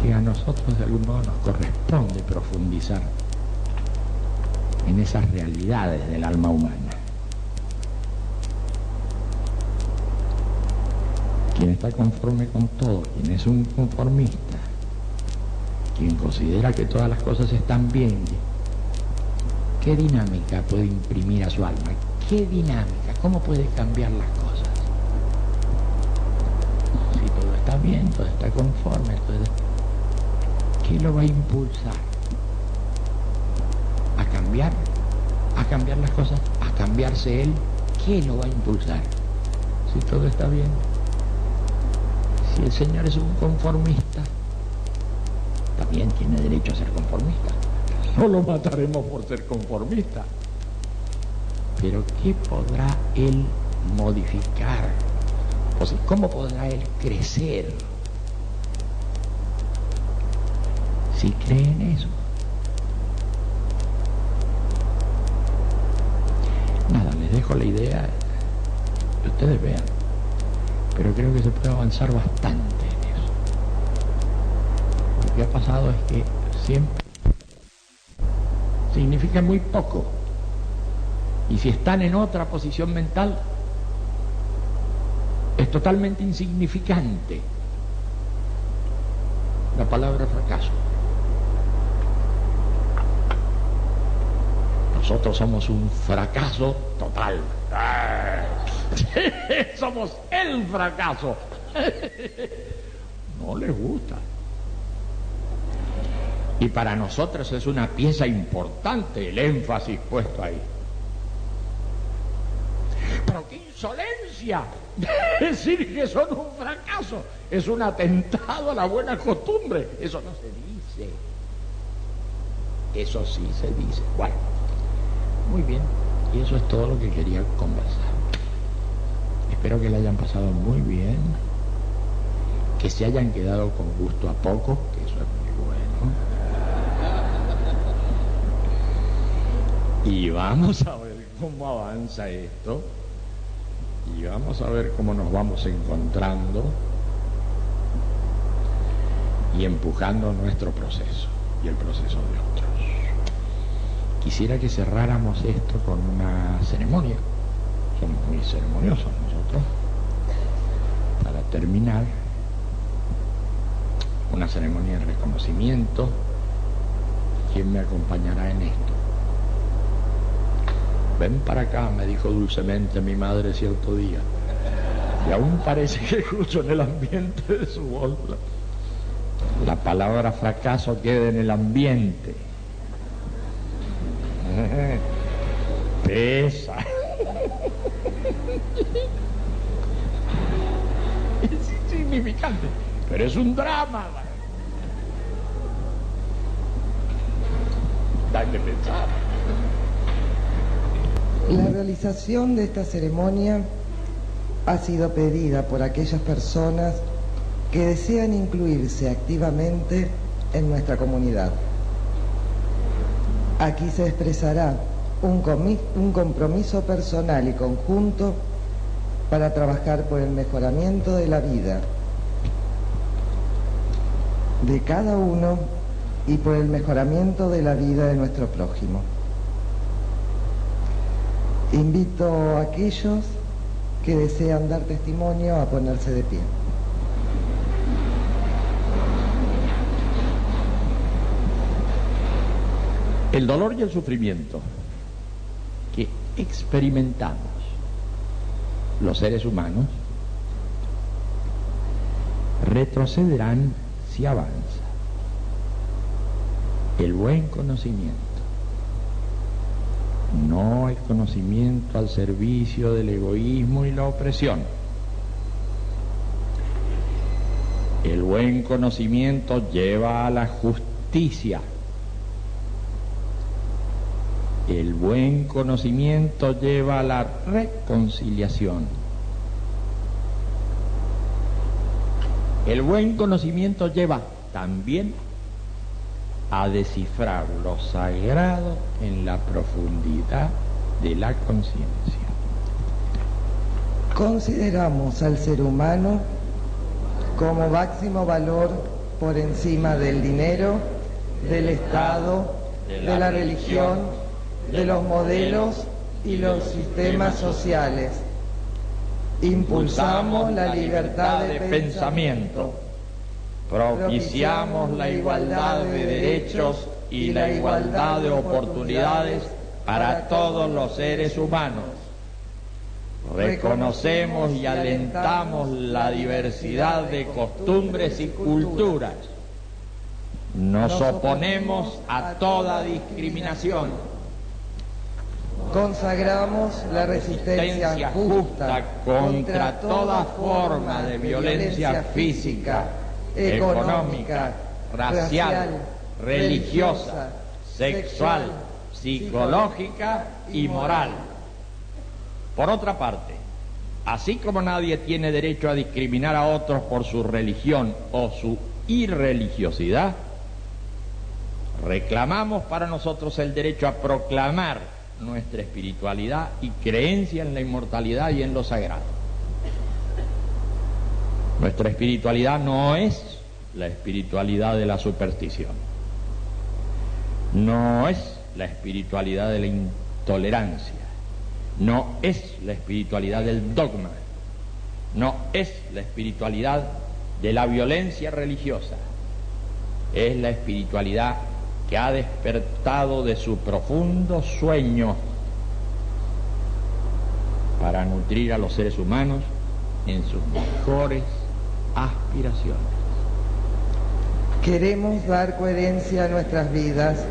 que a nosotros de algún modo nos corresponde profundizar en esas realidades del alma humana. Quien está conforme con todo, quien es un conformista, quien considera que todas las cosas están bien, ¿qué dinámica puede imprimir a su alma? ¿Qué dinámica? ¿Cómo puede cambiar las cosas? Si todo está bien, todo está conforme, ¿qué lo va a impulsar? ¿A cambiar las cosas? ¿A cambiarse él? ¿Qué lo va a impulsar? Si todo está bien. Si el Señor es un conformista, también tiene derecho a ser conformista. No lo mataremos por ser conformista. Pero ¿qué podrá él modificar? O sea, ¿cómo podrá él crecer si cree en eso? Nada, les dejo la idea que ustedes vean, pero creo que se puede avanzar bastante en eso. Lo que ha pasado es que siempre significa muy poco, y si están en otra posición mental es totalmente insignificante la palabra fracaso. Nosotros somos un fracaso total. Somos el fracaso. No les gusta. Y para nosotros es una pieza importante el énfasis puesto ahí. Pero qué insolencia decir que son un fracaso. Es un atentado a la buena costumbre. Eso no se dice. Eso sí se dice. Bueno, muy bien. Y eso es todo lo que quería conversar. Espero que le hayan pasado muy bien, que se hayan quedado con gusto a poco, que eso es muy bueno. Y vamos a ver cómo avanza esto y vamos a ver cómo nos vamos encontrando y empujando nuestro proceso y el proceso de otros. Quisiera que cerráramos esto con una ceremonia. Somos muy ceremoniosos nosotros. Para terminar, una ceremonia de reconocimiento. ¿Quién me acompañará en esto? Ven para acá, me dijo dulcemente mi madre cierto día. Y aún parece que escucho en el ambiente de su voz la palabra fracaso queda en el ambiente. Pesa. Es insignificante, pero es un drama. Da que pensar. La realización de esta ceremonia ha sido pedida por aquellas personas que desean incluirse activamente en nuestra comunidad. Aquí se expresará un compromiso personal y conjunto para trabajar por el mejoramiento de la vida de cada uno y por el mejoramiento de la vida de nuestro prójimo. Invito a aquellos que desean dar testimonio a ponerse de pie. El dolor y el sufrimiento que experimentamos los seres humanos retrocederán si avanza el buen conocimiento, no el conocimiento al servicio del egoísmo y la opresión. El buen conocimiento lleva a la justicia. El buen conocimiento lleva a la reconciliación. El buen conocimiento lleva también a descifrar lo sagrado en la profundidad de la conciencia. Consideramos al ser humano como máximo valor por encima del dinero, del Estado, de la religión, de los modelos y los sistemas sociales. Impulsamos la libertad de pensamiento. Propiciamos la igualdad de derechos y la igualdad de oportunidades para todos los seres humanos. Reconocemos y alentamos la diversidad de costumbres y culturas. Nos oponemos a toda discriminación. Consagramos la resistencia justa contra toda forma de violencia física, económica, racial, religiosa, sexual, psicológica y moral. Por otra parte, así como nadie tiene derecho a discriminar a otros por su religión o su irreligiosidad, reclamamos para nosotros el derecho a proclamar nuestra espiritualidad y creencia en la inmortalidad y en lo sagrado. Nuestra espiritualidad no es la espiritualidad de la superstición, no es la espiritualidad de la intolerancia, no es la espiritualidad del dogma, no es la espiritualidad de la violencia religiosa, es la espiritualidad que ha despertado de su profundo sueño para nutrir a los seres humanos en sus mejores aspiraciones. Queremos dar coherencia a nuestras vidas,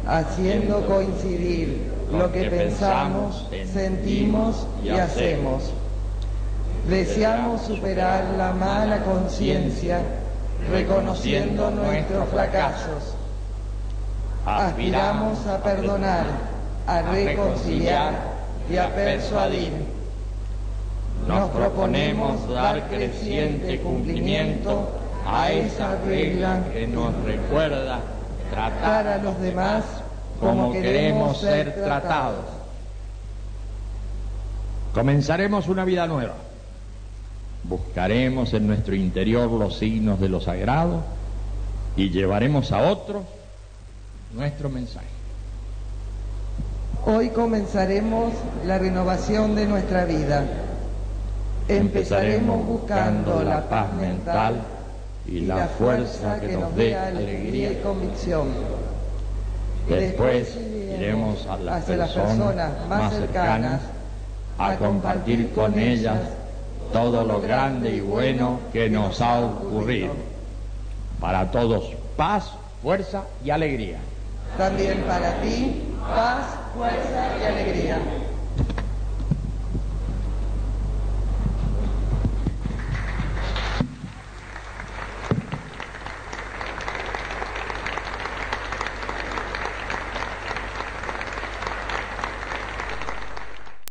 haciendo coincidir lo que pensamos, sentimos y hacemos. Deseamos superar la mala conciencia, reconociendo nuestros fracasos. Aspiramos a perdonar, a reconciliar y a persuadir. Nos proponemos dar creciente cumplimiento a esa regla que nos recuerda tratar a los demás como queremos ser tratados. Comenzaremos una vida nueva. Buscaremos en nuestro interior los signos de lo sagrado y llevaremos a otros nuestro mensaje. Hoy comenzaremos la renovación de nuestra vida. Empezaremos buscando la paz mental y la fuerza que nos dé alegría y convicción. Después iremos hacia las personas más cercanas a compartir con ellas todo lo grande y bueno que nos ha ocurrido. Para todos, paz, fuerza y alegría. También para ti, paz, fuerza y alegría.